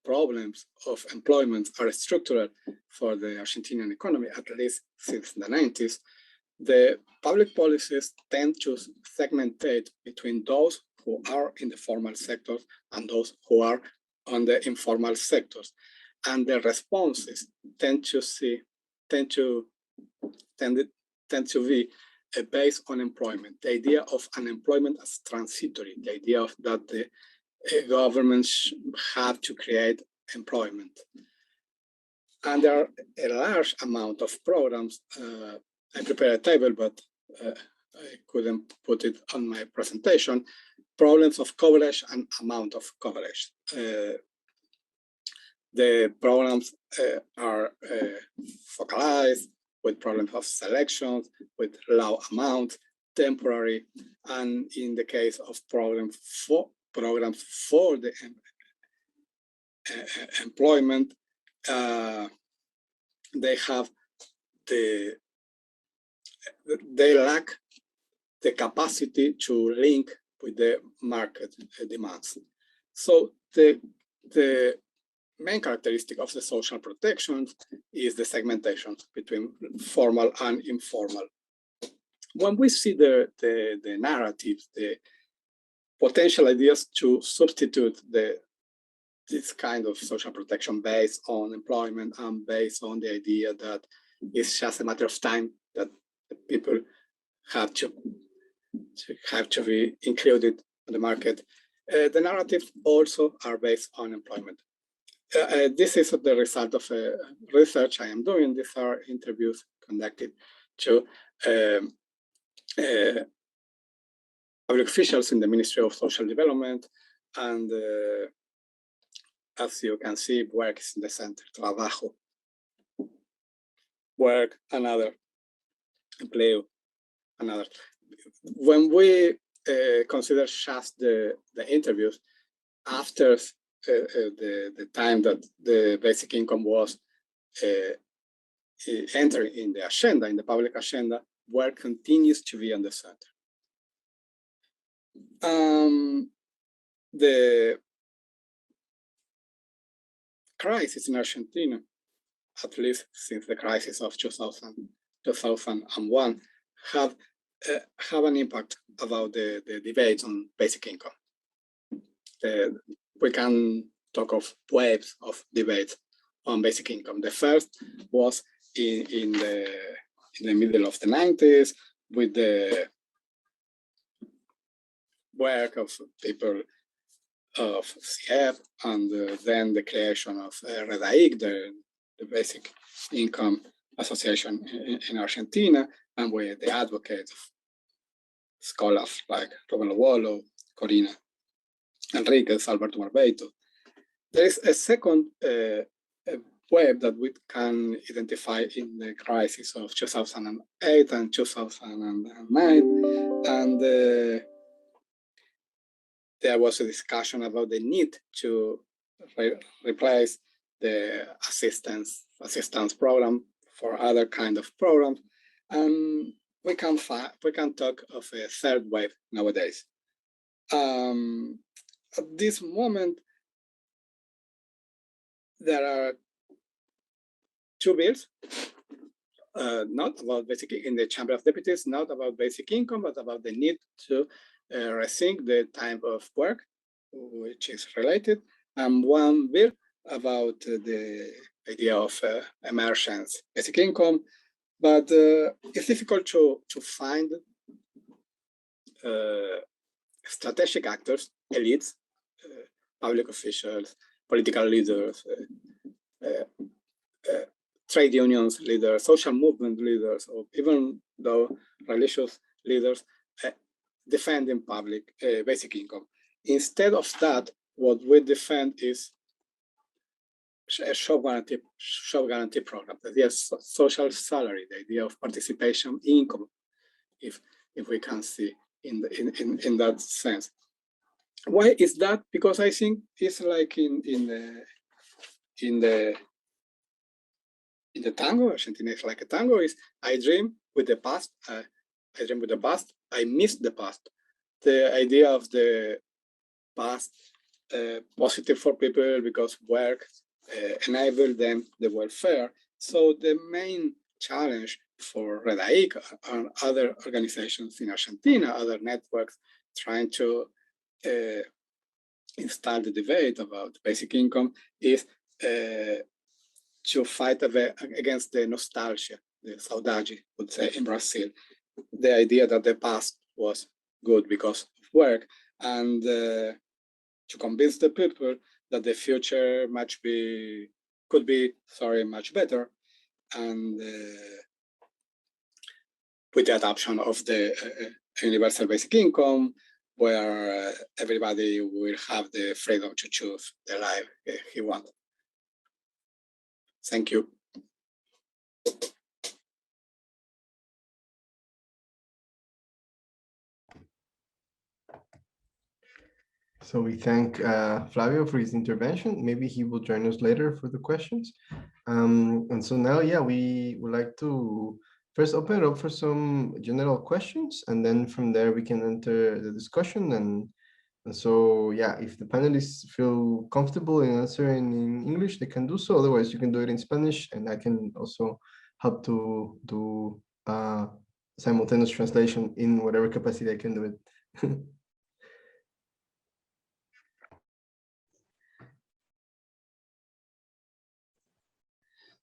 problems of employment are structural for the Argentinian economy, at least since the 90s, the public policies tend to segmentate between those who are in the formal sectors and those who are on the informal sectors. And the responses tend to be based on employment, the idea of unemployment as transitory, the idea of that the governments have to create employment. And there are a large amount of programs. I prepared a table, but I couldn't put it on my presentation. Problems of coverage and amount of coverage. The programs are focalized with problems of selections, with low amounts, temporary, and in the case of programs for the employment, they lack the capacity to link with the market demands. So the main characteristic of the social protections is the segmentation between formal and informal. When we see the narratives, the potential ideas to substitute the this kind of social protection based on employment and based on the idea that it's just a matter of time that people have to be included in the market. The narratives also are based on employment. This is the result of research I am doing. These are interviews conducted to public officials in the Ministry of Social Development, and as you can see, work is in the center, trabajo, work, another, empleo, another. When we consider just the interviews, after the time that the basic income was entering in the agenda, in the public agenda, work continues to be on the center. The crisis in Argentina, at least since the crisis of 2001, have an impact about the debate on basic income. We can talk of waves of debates on basic income. The first was in the middle of the 90s with the work of people of CF, and then the creation of REDAIC, the Basic Income Association in Argentina, and with the advocates of scholars like Rubén Lobolo, Corina Enriquez, Alberto Marbeito. There is a second wave that we can identify in the crisis of 2008 and 2009, and there was a discussion about the need to replace the assistance program for other kind of programs, and we can talk of a third wave nowadays. At this moment, there are two bills, not about basic in the Chamber of Deputies, not about basic income, but about the need to rethink the type of work, which is related, and one bill about the idea of emergence basic income. But it's difficult to find strategic actors, elites, public officials, political leaders, trade unions leaders, social movement leaders, or even though religious leaders defending public basic income. Instead of that, what we defend is a job guarantee program, the idea of social salary, the idea of participation income, if we can see in that sense. Why is that? Because I think it's like in the tango. Argentina is like a tango. Is I dream with the past. I dream with the past. I miss the past. The idea of the past positive for people because work enable them the welfare. So the main challenge for REDAIC and other organizations in Argentina, other networks trying to install the debate about basic income is to fight against the nostalgia, the saudade, would say in Brazil, the idea that the past was good because of work, and to convince the people that the future could be much better, and with the adoption of the universal basic income, where everybody will have the freedom to choose the life he wants. Thank you. So we thank Flavio for his intervention. Maybe he will join us later for the questions. And so now, yeah, we would like to first open it up for some general questions, and then from there we can enter the discussion. And so, yeah, if the panelists feel comfortable in answering in English, they can do so. Otherwise, you can do it in Spanish, and I can also help to do simultaneous translation in whatever capacity I can do it.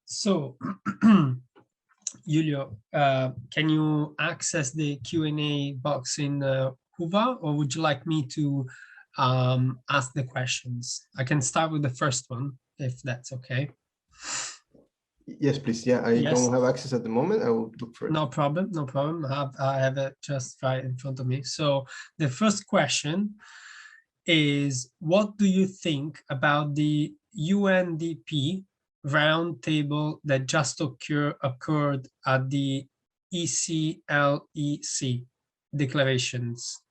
So, Julio, can you access the Q&A box in Huva, or would you like me to ask the questions? I can start with the first one, if that's okay. Yes, please. Yeah, I don't have access at the moment. I will look for it. No problem, no problem. I have it just right in front of me. So the first question is, what do you think about the UNDP roundtable that just occurred at the ECLEC declarations?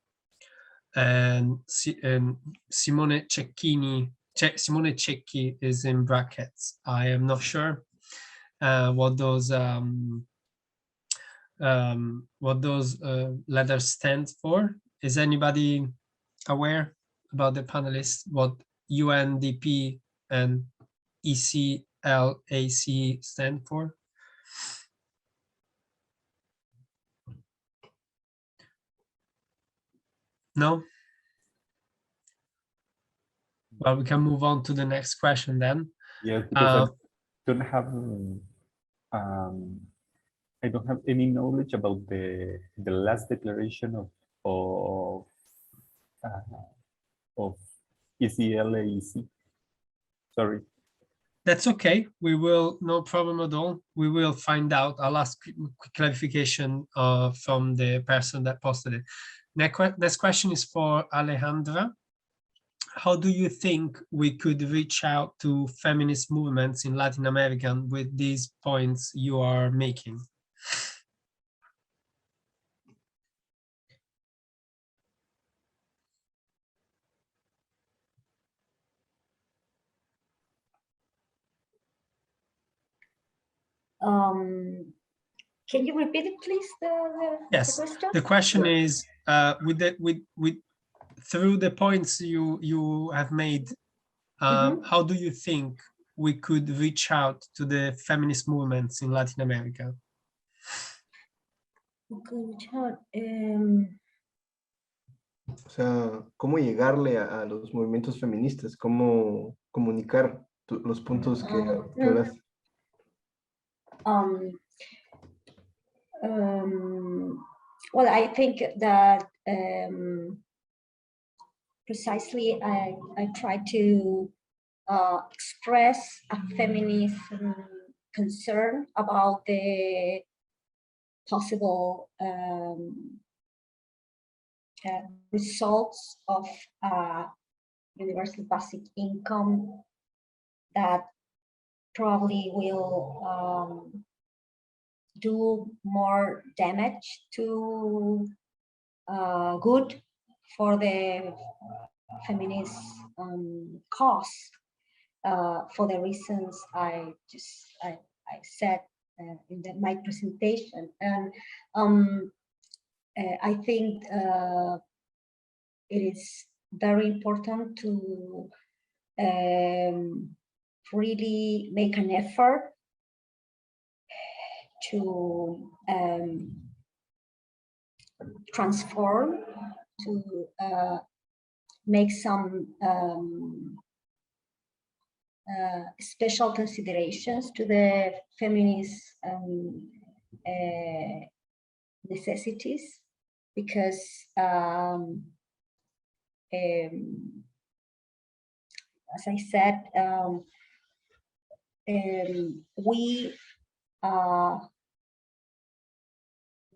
And Simone Cecchini, Simone Cecchi is in brackets. I am not sure what those letters stand for. Is anybody aware about the panelists what UNDP and ECLAC stand for? No? Well, we can move on to the next question then. Yes, because I don't have any knowledge about the last declaration of ECLAC. Sorry. That's okay. We will, no problem at all. We will find out. I'll ask quick clarification from the person that posted it. Next question is for Alejandra. How do you think we could reach out to feminist movements in Latin America with these points you are making? Can you repeat it, please? Yes. The question? The question is, through the points you have made, how do you think we could reach out to the feminist movements in Latin America? O sea, ¿cómo llegarle a los movimientos feministas? ¿Cómo comunicar los puntos que hablaste? Well, I think that precisely I try to express a feminist concern about the possible results of universal basic income that probably will do more damage to good for the feminist cause, for the reasons I said in my presentation. And I think it is very important to really make an effort to transform, to make some special considerations to the feminist necessities, because as I said, we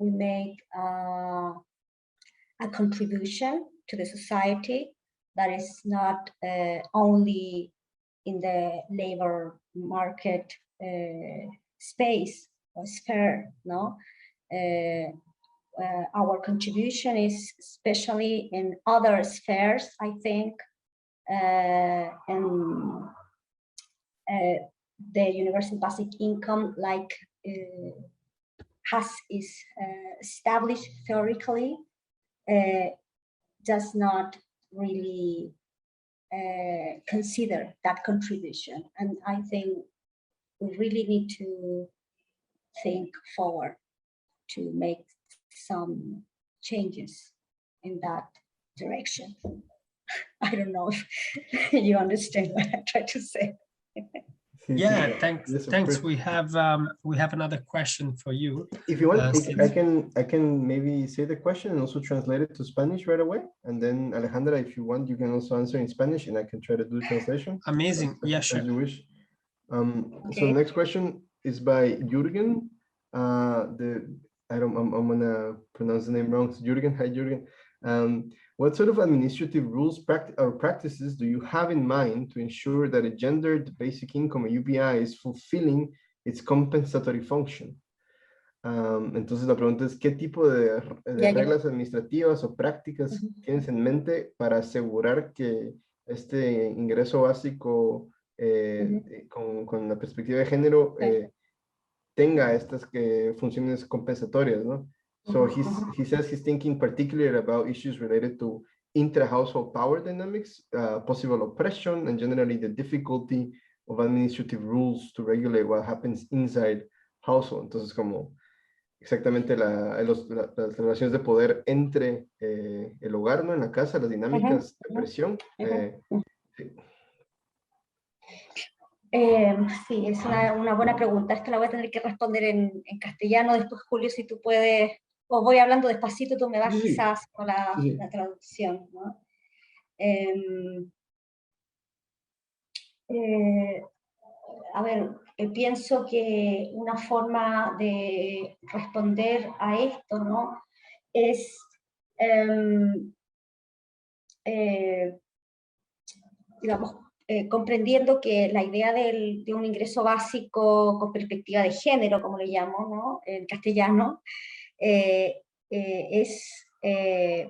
make a contribution to the society that is not only in the labor market space or sphere, no? Our contribution is especially in other spheres, I think, and the universal basic income, like is established theoretically, does not really consider that contribution. And I think we really need to think forward to make some changes in that direction. I don't know if you understand what I try to say. Yeah, Yes, of thanks. course. We have another question for you. If you want, Since- I can maybe say the question and also translate it to Spanish right away. And then Alejandra, if you want, you can also answer in Spanish and I can try to do the translation. Amazing. Yeah, As sure. you wish. So Okay. the next question is by Jürgen. I'm gonna pronounce the name wrong. So Jürgen, hi Jürgen. What sort of administrative rules or practices do you have in mind to ensure that a gendered basic income, a UBI, is fulfilling its compensatory function? Entonces la pregunta es, ¿qué tipo de reglas administrativas o prácticas tienes en mente para asegurar que este ingreso básico con la perspectiva de género tenga estas funciones compensatorias, ¿no? So he says he's thinking particularly about issues related to intra-household power dynamics, possible oppression, and generally the difficulty of administrative rules to regulate what happens inside household. Entonces, como exactamente las relaciones de poder entre el hogar, ¿no? En la casa, las dinámicas de presión. Sí. Sí, es una buena pregunta. Esta la voy a tener que responder en castellano. Después, Julio, si tú puedes, o voy hablando despacito, tú me vas quizás con la traducción, ¿no? A ver, pienso que una forma de responder a esto, ¿no? Es, digamos, comprendiendo que la idea de un ingreso básico con perspectiva de género, como le llamo, ¿no? En castellano,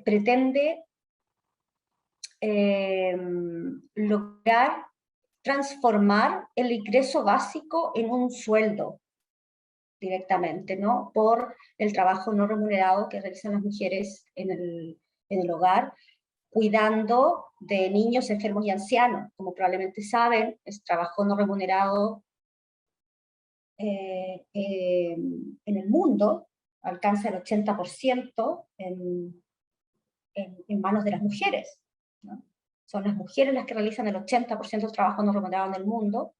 pretende lograr transformar el ingreso básico en un sueldo directamente, ¿no? Por el trabajo no remunerado que realizan las mujeres en el hogar, cuidando de niños, enfermos y ancianos. Como probablemente saben, el trabajo no remunerado en el mundo alcanza el 80% en manos de las mujeres, ¿no? Son las mujeres las que realizan el 80% del trabajo no remunerado en el mundo,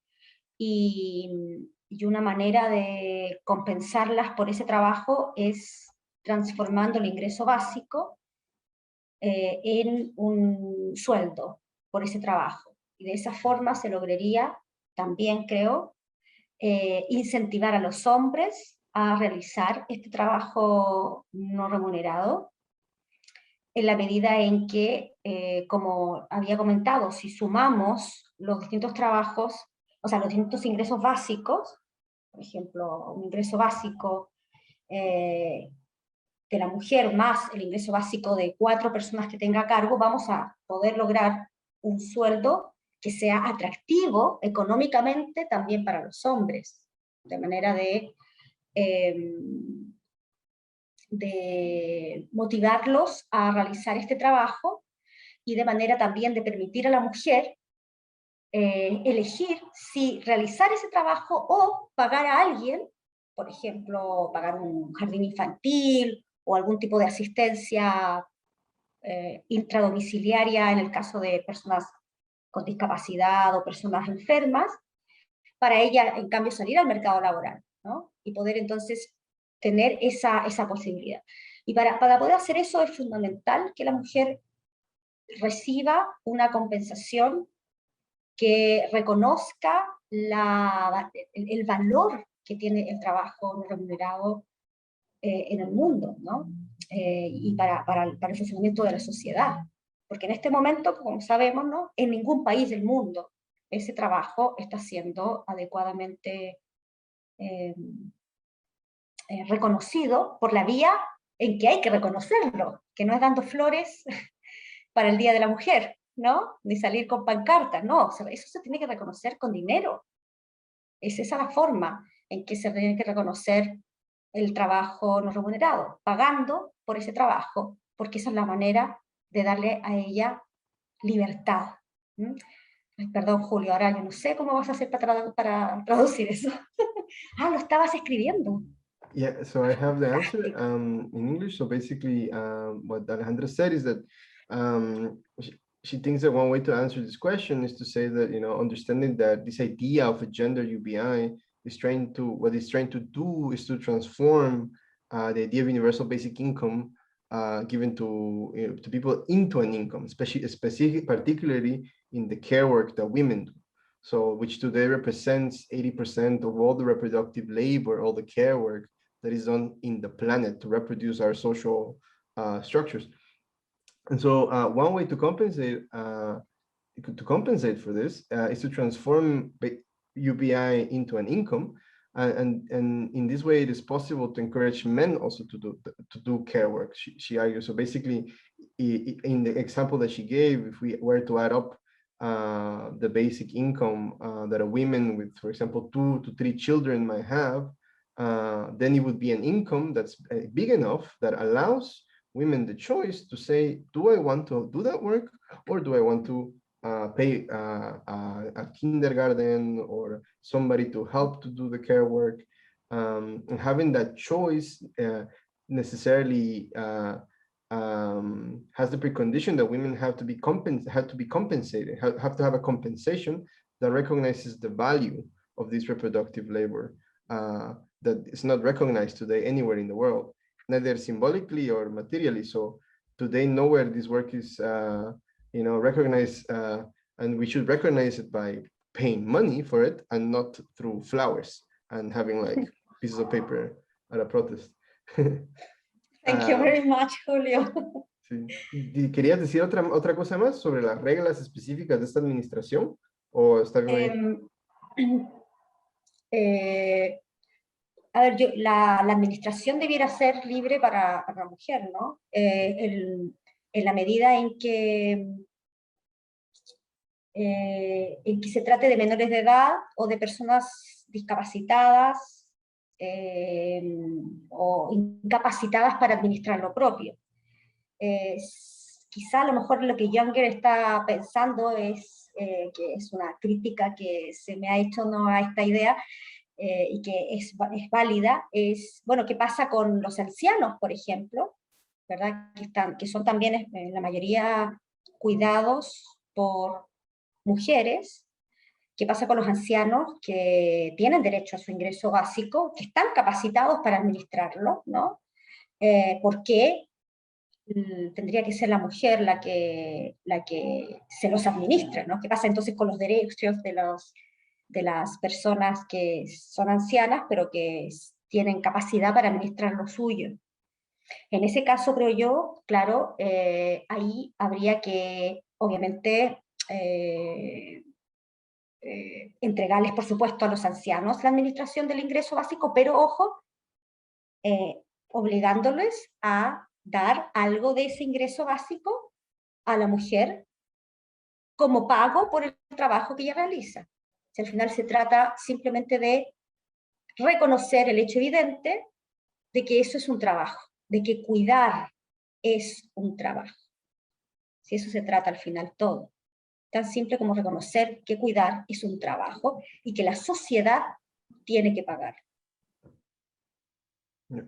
y una manera de compensarlas por ese trabajo es transformando el ingreso básico en un sueldo por ese trabajo. Y de esa forma se lograría, también creo, incentivar a los hombres a realizar este trabajo no remunerado, en la medida en que, como había comentado, si sumamos los distintos trabajos, o sea, los distintos ingresos básicos, por ejemplo, un ingreso básico de la mujer más el ingreso básico de 4 personas que tenga a cargo, vamos a poder lograr un sueldo que sea atractivo económicamente también para los hombres, de manera de motivarlos a realizar este trabajo, y de manera también de permitir a la mujer elegir si realizar ese trabajo o pagar a alguien, por ejemplo, pagar un jardín infantil o algún tipo de asistencia intradomiciliaria en el caso de personas con discapacidad o personas enfermas, para ella, en cambio, salir al mercado laboral, ¿no? Y poder entonces tener esa posibilidad. Y para poder hacer eso es fundamental que la mujer reciba una compensación que reconozca el valor que tiene el trabajo no remunerado en el mundo, ¿no? Y para el funcionamiento de la sociedad. Porque en este momento, como sabemos, ¿no? En ningún país del mundo ese trabajo está siendo adecuadamente reconocido por la vía en que hay que reconocerlo, que no es dando flores para el Día de la Mujer, ¿no? Ni salir con pancartas, no, o sea, eso se tiene que reconocer con dinero. Es esa la forma en que se tiene que reconocer el trabajo no remunerado, pagando por ese trabajo, porque esa es la manera de darle a ella libertad. Perdón, Julio, ahora yo no sé cómo vas a hacer para traducir eso. Lo estabas escribiendo. Yeah, so I have the answer in English. So basically, what Alejandra said is that she thinks that one way to answer this question is to say that, you know, understanding that this idea of a gender UBI is trying to, what it's trying to do is to transform the idea of universal basic income given to, you know, to people into an income, particularly in the care work that women do. So, which today represents 80% of all the reproductive labor, all the care work that is done in the planet to reproduce our social structures. And so, one way to compensate for this is to transform UBI into an income, and in this way, it is possible to encourage men also to do care work. She argues. So basically, in the example that she gave, if we were to add up the basic income that a woman with, for example, 2 to 3 children might have, then it would be an income that's big enough that allows women the choice to say, do I want to do that work, or do I want to pay a kindergarten or somebody to help to do the care work? And having that choice necessarily has the precondition that women have to be compensated, have to have a compensation that recognizes the value of this reproductive labor that is not recognized today anywhere in the world, neither symbolically or materially. So today, nowhere this work is you know, recognized, and we should recognize it by paying money for it and not through flowers and having like pieces of paper at a protest. Thank you very much, Julio. Sí. ¿Querías decir otra cosa más sobre las reglas específicas de esta administración? ¿O está bien? A ver, la administración debiera ser libre para la mujer, ¿no? En la medida en que se trate de menores de edad o de personas discapacitadas o incapacitadas para administrar lo propio. Quizá a lo mejor lo que Younger está pensando es, que es una crítica que se me ha hecho, ¿no?, a esta idea, y que es válida, es, bueno, ¿qué pasa con los ancianos, por ejemplo? ¿Verdad? Que son también en la mayoría cuidados por mujeres. ¿Qué pasa con los ancianos que tienen derecho a su ingreso básico, que están capacitados para administrarlo, ¿no? ¿Por qué tendría que ser la mujer la que se los administra, ¿no? ¿Qué pasa entonces con los derechos de las personas que son ancianas, pero que tienen capacidad para administrar lo suyo? En ese caso, creo yo, claro, ahí habría que, obviamente, entregarles, por supuesto, a los ancianos la administración del ingreso básico, pero ojo, obligándoles a dar algo de ese ingreso básico a la mujer como pago por el trabajo que ella realiza. Si al final se trata simplemente de reconocer el hecho evidente de que eso es un trabajo, de que cuidar es un trabajo. Si eso se trata al final todo. Tan simple como reconocer que cuidar es un trabajo y que la sociedad tiene que pagar. Yeah.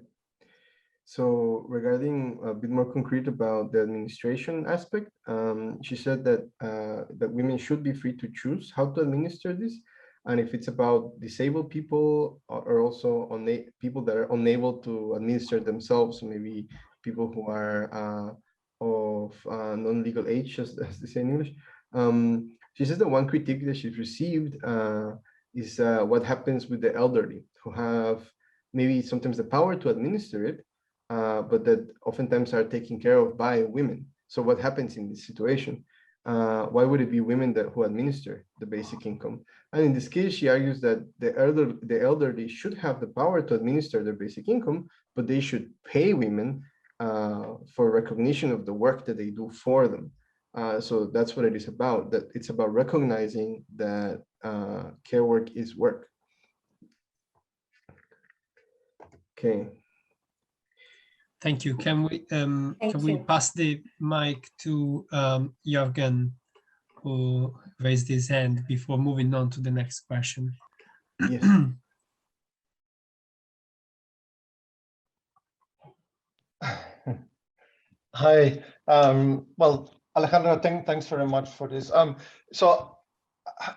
So regarding a bit more concrete about the administration aspect, she said that that women should be free to choose how to administer this, and if it's about disabled people or also people that are unable to administer themselves, maybe people who are of non-legal age, as they say in English. She says that one critique that she's received is what happens with the elderly who have maybe sometimes the power to administer it, but that oftentimes are taken care of by women. So what happens in this situation? Why would it be women who administer the basic income? And in this case, she argues that the elderly should have the power to administer their basic income, but they should pay women for recognition of the work that they do for them. So that's what it is about, that it's about recognizing that care work is work. Okay. Thank you. Can we pass the mic to Jürgen, who raised his hand before moving on to the next question? Yes. Hi. Well, Alejandra, thanks very much for this. So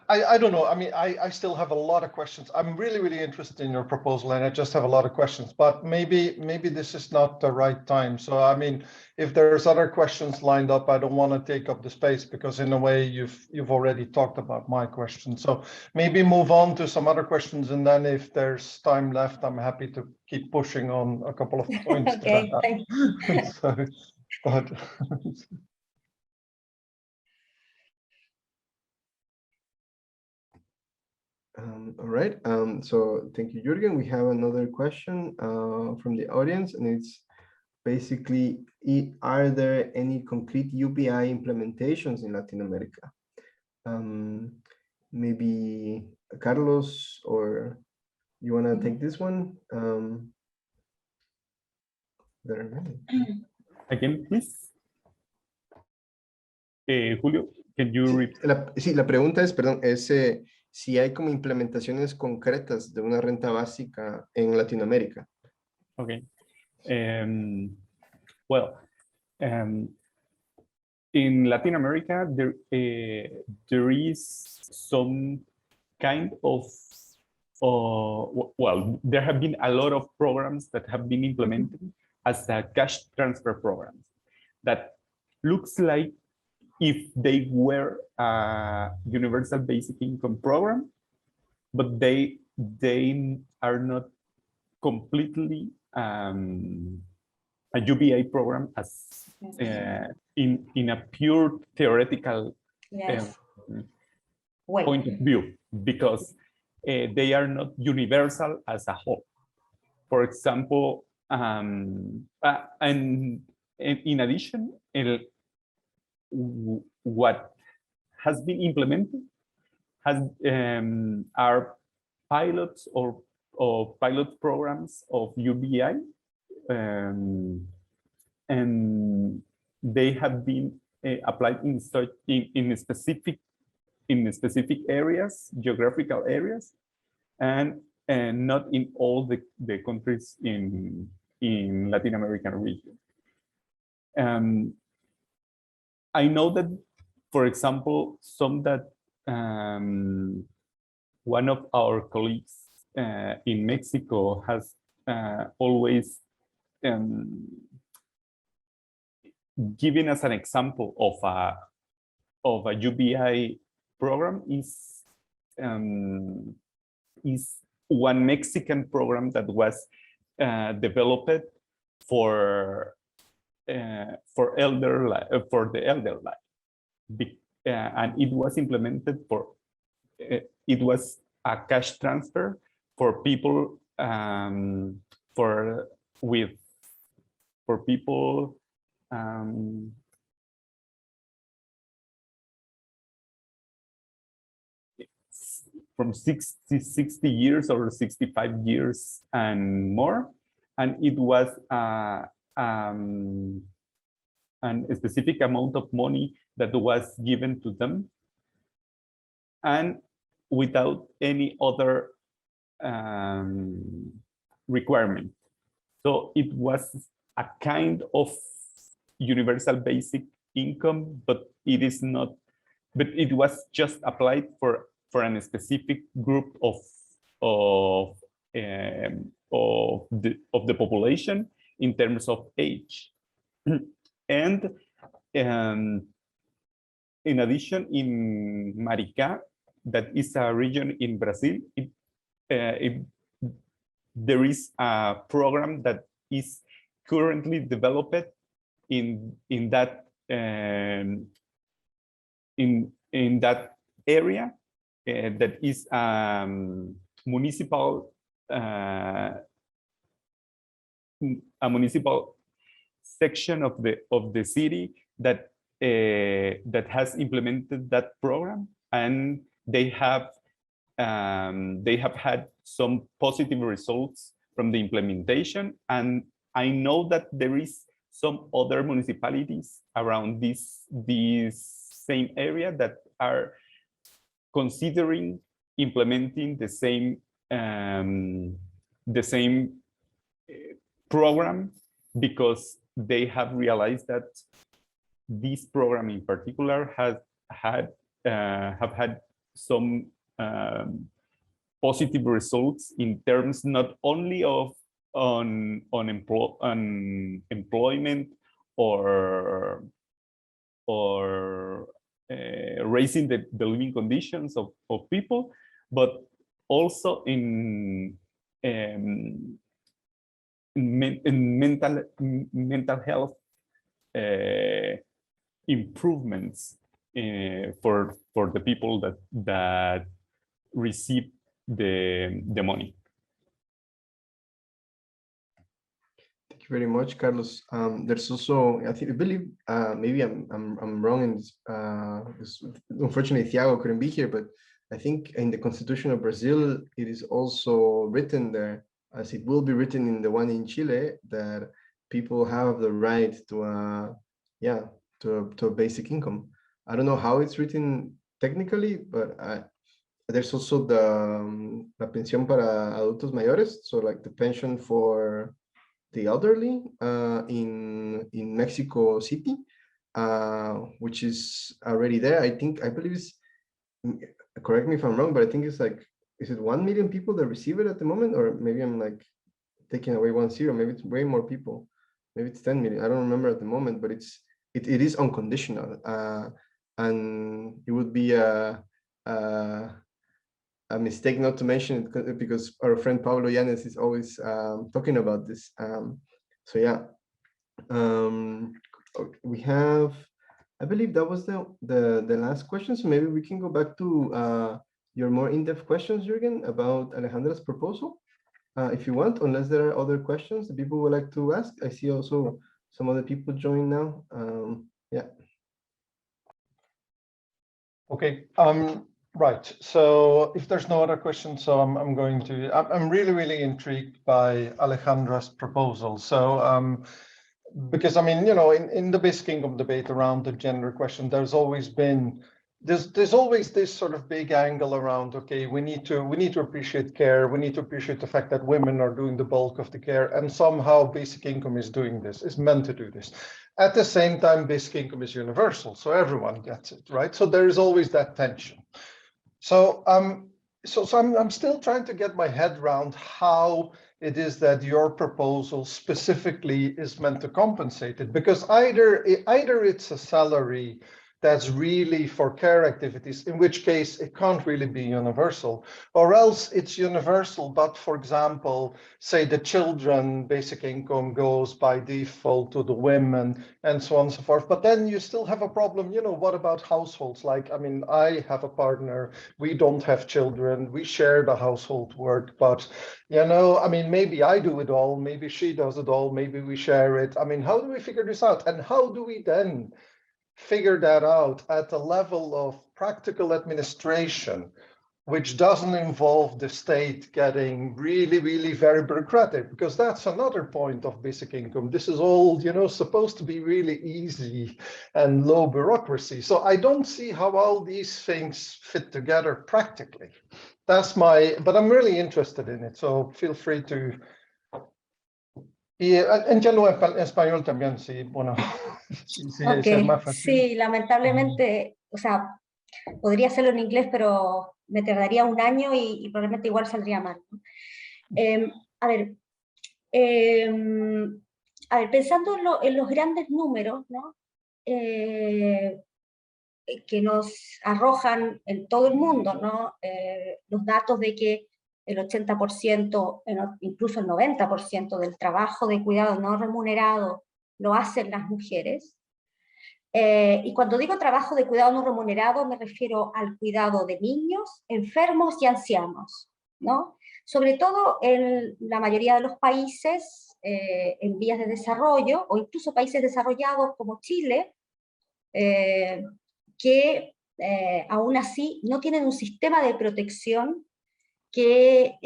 I don't know. I mean, I still have a lot of questions. I'm really interested in your proposal, and I just have a lot of questions. But maybe this is not the right time. So I mean, if there's other questions lined up, I don't want to take up the space because in a way you've already talked about my question. So maybe move on to some other questions, and then if there's time left, I'm happy to keep pushing on a couple of points. Okay, thank you. So, but All right. So thank you, Jürgen. We have another question from the audience, and it's basically, are there any concrete UBI implementations in Latin America? Maybe Carlos, or you want to take this one? There are many. Again, please. Julio, can you repeat? Sí, la pregunta es, perdón, es si hay como implementaciones concretas de una renta básica en Latinoamérica. Okay. Well, in Latin America, there is some kind of, well, there have been a lot of programs that have been implemented as a cash transfer programs that looks like if they were a universal basic income program, but they are not completely a UBI program as in a pure theoretical Yes. point of view, because they are not universal as a whole. For example, and in addition, what has been implemented are pilots or pilot programs of UBI, and they have been applied in specific areas, geographical areas, and not in all the countries in Latin American region. I know that, for example, one of our colleagues in Mexico has always given us an example of a UBI program is one Mexican program that was developed for the elder life, and it was implemented for it was a cash transfer for people for people from 60 years or 65 years and more, and it was a specific amount of money that was given to them, and without any other requirement. So it was a kind of universal basic income, but it is not. But it was just applied for a specific group of the population in terms of age. And in addition, in Maricá, that is a region in Brazil, there is a program that is currently developed in that area that is municipal a municipal section of the city that has implemented that program, and they have had some positive results from the implementation. And I know that there is some other municipalities around this same area that are considering implementing the same program, because they have realized that this program in particular have had some positive results in terms not only of employment or raising the living conditions of people, but also in mental health improvements for the people that receive the money. Thank you very much, Carlos. There's also, I believe, maybe I'm wrong in this. Unfortunately, Thiago couldn't be here, but I think in the Constitution of Brazil, it is also written there, as it will be written in the one in Chile, that people have the right to a basic income. I don't know how it's written technically, but there's also the la pensión para adultos mayores, so like the pension for the elderly in Mexico City, which is already there. I believe it's, correct me if I'm wrong, but I think it's like, is it 1 million people that receive it at the moment? Or maybe I'm like taking away 10, maybe it's way more people. Maybe it's 10 million, I don't remember at the moment, but it is unconditional. And it would be a mistake not to mention it, because our friend Pablo Yanes is always talking about this. So yeah, we have, I believe that was the last question. So maybe we can go back to your more in-depth questions, Jürgen, about Alejandra's proposal, if you want, unless there are other questions that people would like to ask. I see also some other people join now. Yeah. Okay. Right. So if there's no other questions, so I'm going to. I'm really intrigued by Alejandra's proposal. So because I mean, you know, in the basic income debate around the gender question, there's always been there's always this sort of big angle around, okay, we need to appreciate care, we need to appreciate the fact that women are doing the bulk of the care, and somehow basic income is doing this, is meant to do this. At the same time, basic income is universal, so everyone gets it, right? So there is always that tension. So I'm still trying to get my head around how it is that your proposal specifically is meant to compensate it, because either it's a salary that's really for care activities, in which case it can't really be universal, or else it's universal, but for example, say the children basic income goes by default to the women and so on and so forth. But then you still have a problem, you know, what about households? Like, I mean, I have a partner, we don't have children, we share the household work, but you know, I mean, maybe I do it all, maybe she does it all, maybe we share it. I mean, how do we figure this out? And how do we then figure that out at the level of practical administration, which doesn't involve the state getting really very bureaucratic? Because that's another point of basic income. This is all, you know, supposed to be really easy and low bureaucracy. So I don't see how all these things fit together practically. That's but I'm really interested in it. So feel free to. Y entiendo en español también, sí, bueno. Sí, Ok, es más fácil. sí, lamentablemente, o sea, podría hacerlo en inglés, pero me tardaría un año y probablemente igual saldría mal, ¿no? A ver, pensando en los grandes números, ¿no? Que nos arrojan en todo el mundo, ¿no? Los datos de que el 80%, incluso el 90% del trabajo de cuidado no remunerado lo hacen las mujeres. Y cuando digo trabajo de cuidado no remunerado, me refiero al cuidado de niños, enfermos y ancianos, ¿no? Sobre todo en la mayoría de los países en vías de desarrollo, o incluso países desarrollados como Chile, que aún así no tienen un sistema de protección que,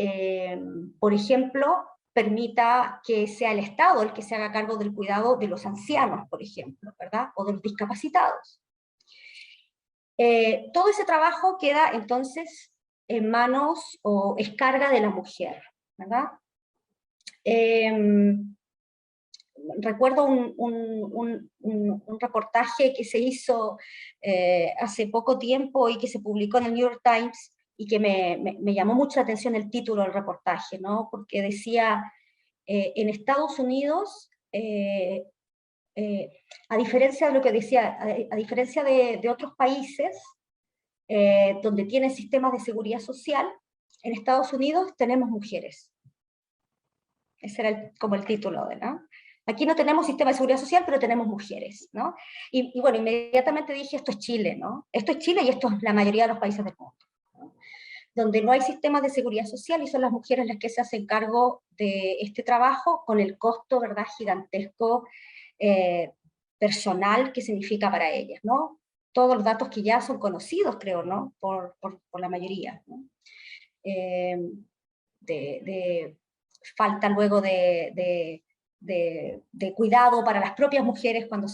por ejemplo, permita que sea el Estado el que se haga cargo del cuidado de los ancianos, por ejemplo, ¿verdad? O de los discapacitados. Todo ese trabajo queda entonces en manos o es carga de la mujer, ¿verdad? recuerdo un reportaje que se hizo hace poco tiempo y que se publicó en el New York Times, y que me llamó mucho la atención el título del reportaje, ¿no? Porque decía, en Estados Unidos, a diferencia de lo que decía, a diferencia de otros países donde tienen sistemas de seguridad social, en Estados Unidos tenemos mujeres. Ese era como el título, ¿no? Aquí no tenemos sistema de seguridad social, pero tenemos mujeres, ¿no? Y bueno, inmediatamente dije, esto es Chile, ¿no? Esto es Chile y esto es la mayoría de los países del mundo, ¿no? Donde no hay sistemas de seguridad social y son las mujeres las que se hacen cargo de este trabajo, con el costo, ¿verdad?, gigantesco personal que significa para ellas, ¿no? Todos los datos que ya son conocidos, creo, ¿no? Por la mayoría, ¿no? Falta luego de cuidado para las propias mujeres cuando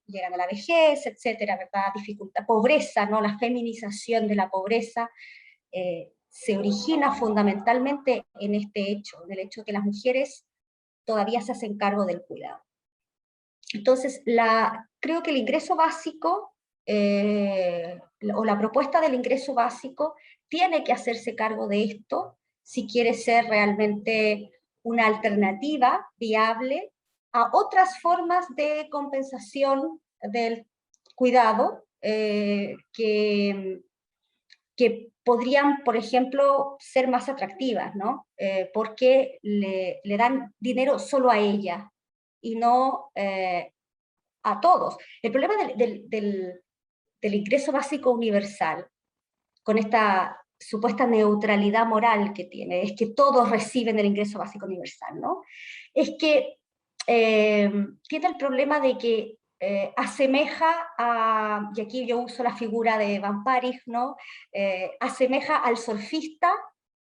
llegan a la vejez, etcétera, ¿verdad? Dificultad, pobreza, ¿no? La feminización de la pobreza se origina fundamentalmente en este hecho, en el hecho de que las mujeres todavía se hacen cargo del cuidado. Entonces, creo que el ingreso básico, o la propuesta del ingreso básico, tiene que hacerse cargo de esto si quiere ser realmente una alternativa viable a otras formas de compensación del cuidado que podrían, por ejemplo, ser más atractivas, ¿no? Porque le dan dinero solo a ella y no a todos. El problema del ingreso básico universal, con esta supuesta neutralidad moral que tiene, es que todos reciben el ingreso básico universal, ¿no? Es que tiene el problema de que asemeja a, y aquí yo uso la figura de Van Parijs, ¿no? Asemeja al surfista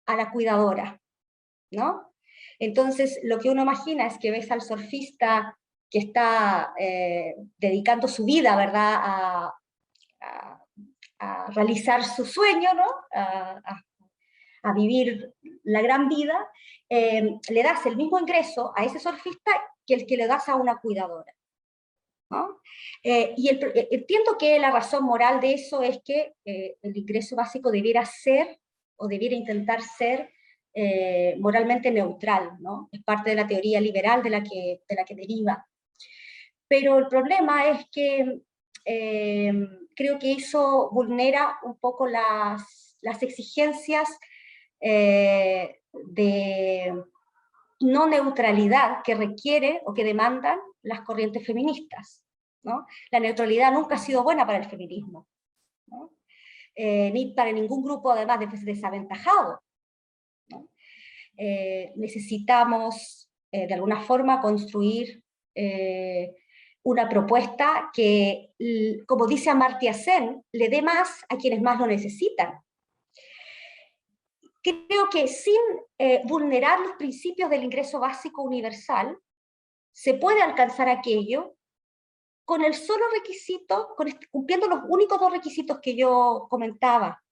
a la cuidadora, ¿no? Entonces, lo que uno imagina es que ves al surfista que está dedicando su vida, ¿verdad?, a realizar su sueño, ¿no? A vivir la gran vida, le das el mismo ingreso a ese surfista que el que le das a una cuidadora, ¿no? Y entiendo que la razón moral de eso es que el ingreso básico debiera ser, o debiera intentar ser, moralmente neutral, ¿no? Es parte de la teoría liberal de la que deriva. Pero el problema es que creo que eso vulnera un poco las exigencias de no neutralidad que requiere o que demandan las corrientes feministas, ¿no? La neutralidad nunca ha sido buena para el feminismo, ¿no? Ni para ningún grupo, además, desaventajado, ¿no? Necesitamos, de alguna forma, construir una propuesta que, como dice Amartya Sen, le dé más a quienes más lo necesitan. Creo que sin vulnerar los principios del ingreso básico universal, se puede alcanzar aquello con el solo requisito, cumpliendo los únicos dos requisitos que yo comentaba,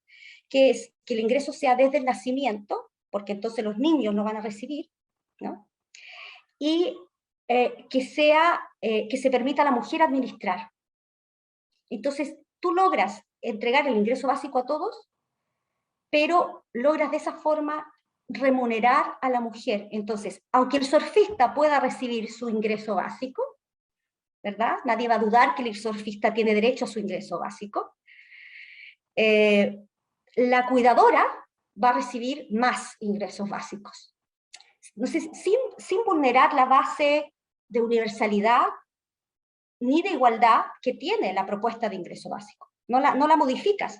que es que el ingreso sea desde el nacimiento, porque entonces los niños no van a recibir, ¿no? Y que se permita a la mujer administrar. Entonces, tú logras entregar el ingreso básico a todos, pero logras de esa forma remunerar a la mujer. Entonces, aunque el surfista pueda recibir su ingreso básico, ¿verdad? Nadie va a dudar que el surfista tiene derecho a su ingreso básico. La cuidadora va a recibir más ingresos básicos. Entonces, sin vulnerar la base de universalidad ni de igualdad que tiene la propuesta de ingreso básico. No la modificas.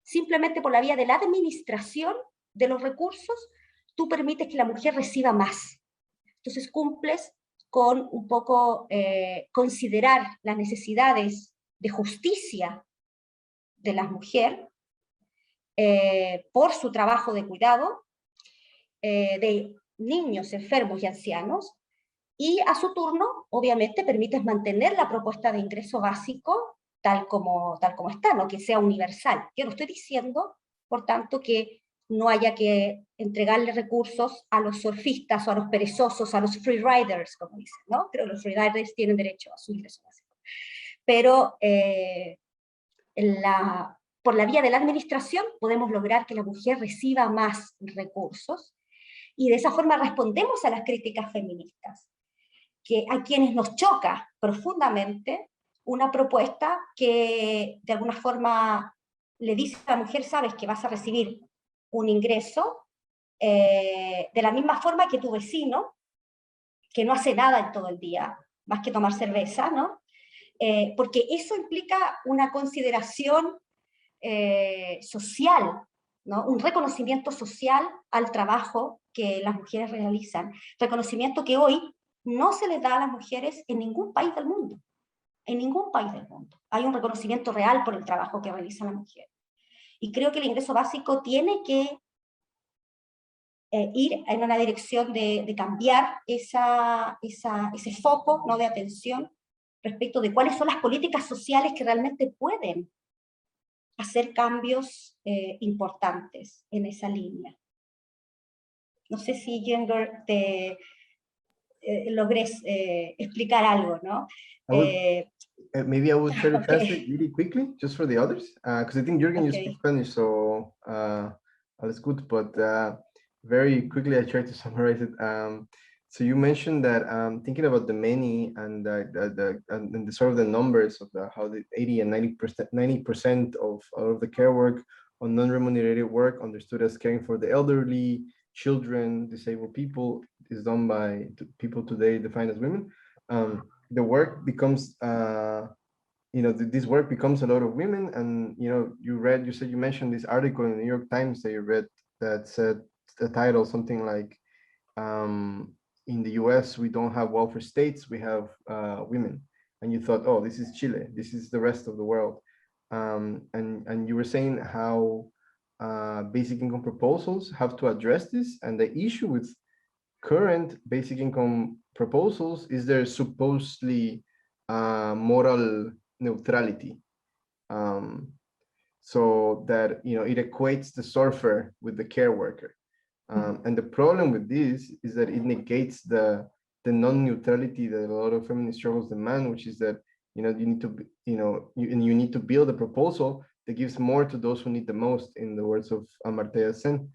Simplemente por la vía de la administración de los recursos, tú permites que la mujer reciba más. Entonces cumples con un poco considerar las necesidades de justicia de las mujeres por su trabajo de cuidado de niños, enfermos y ancianos, y a su turno, obviamente, permites mantener la propuesta de ingreso básico tal como está, ¿no? Que sea universal. Yo no estoy diciendo, por tanto, que no haya que entregarle recursos a los surfistas o a los perezosos, a los freeriders, como dicen, ¿no? Pero los freeriders tienen derecho a su ingreso básico. Pero por la vía de la administración podemos lograr que la mujer reciba más recursos, y de esa forma respondemos a las críticas feministas, que a quienes nos choca profundamente una propuesta que de alguna forma le dice a la mujer: sabes que vas a recibir un ingreso de la misma forma que tu vecino, que no hace nada en todo el día, más que tomar cerveza, ¿no? Porque eso implica una consideración social, ¿no? Un reconocimiento social al trabajo que las mujeres realizan, reconocimiento que hoy no se les da a las mujeres en ningún país del mundo, en ningún país del mundo. Hay un reconocimiento real por el trabajo que realiza la mujer. Y creo que el ingreso básico tiene que ir en una dirección de cambiar ese foco, ¿no?, de atención respecto de cuáles son las políticas sociales que realmente pueden hacer cambios importantes en esa línea. No sé si, Jennifer, te logres explicar algo, ¿no? Maybe I would try to Okay. translate really quickly, just for the others, because I think Jürgen, you speak Spanish, so alles gut. But very quickly, I try to summarize it. So you mentioned that thinking about the many and the sort of the numbers of how the 80 and 90% of all of the care work on non-remunerated work, understood as caring for the elderly, children, disabled people, is done by people today defined as women. The work becomes, this work becomes a lot of women. And, you mentioned this article in the New York Times that you read that said the title, something like, in the US, we don't have welfare states, we have women. And you thought, oh, this is Chile, this is the rest of the world. And you were saying how basic income proposals have to address this. And the issue with current basic income proposals is their supposedly moral neutrality, so that it equates the surfer with the care worker, and the problem with this is that it negates the non-neutrality that a lot of feminist struggles demand, which is that you need to you need to build a proposal that gives more to those who need the most, in the words of Amartya Sen,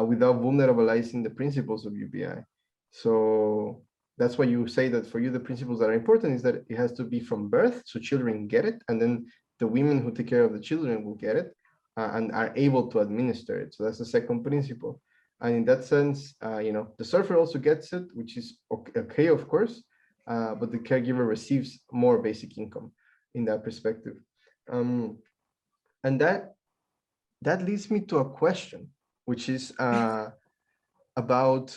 without vulnerabilizing the principles of UBI. So that's why you say that for you, the principles that are important is that it has to be from birth, so children get it, and then the women who take care of the children will get it and are able to administer it. So that's the second principle. And in that sense, the surfer also gets it, which is okay, of course, but the caregiver receives more basic income in that perspective. And that leads me to a question, which is about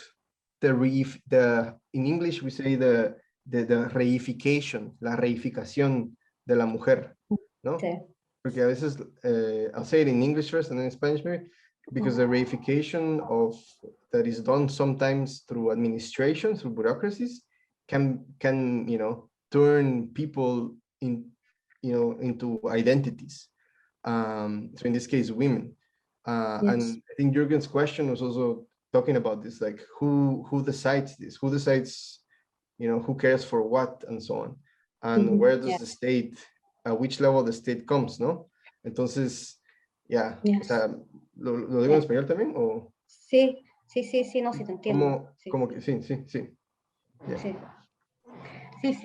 in English we say the reification, la reificación de la mujer, ¿no? Sí. Porque a veces, I'll say it in English first and then in Spanish maybe, because the reification that is done sometimes through administration, through bureaucracies, can turn people into identities. So in this case, women. Yes. And I think Jürgen's question was also talking about this, like who decides this, who decides, who cares for what, and so on, and where does the state, at which level the state comes, ¿no? Entonces, ya, o sea, ¿lo digo en español también? ¿O? Sí, no, sí te entiendo. Como que sí. Yeah. Sí,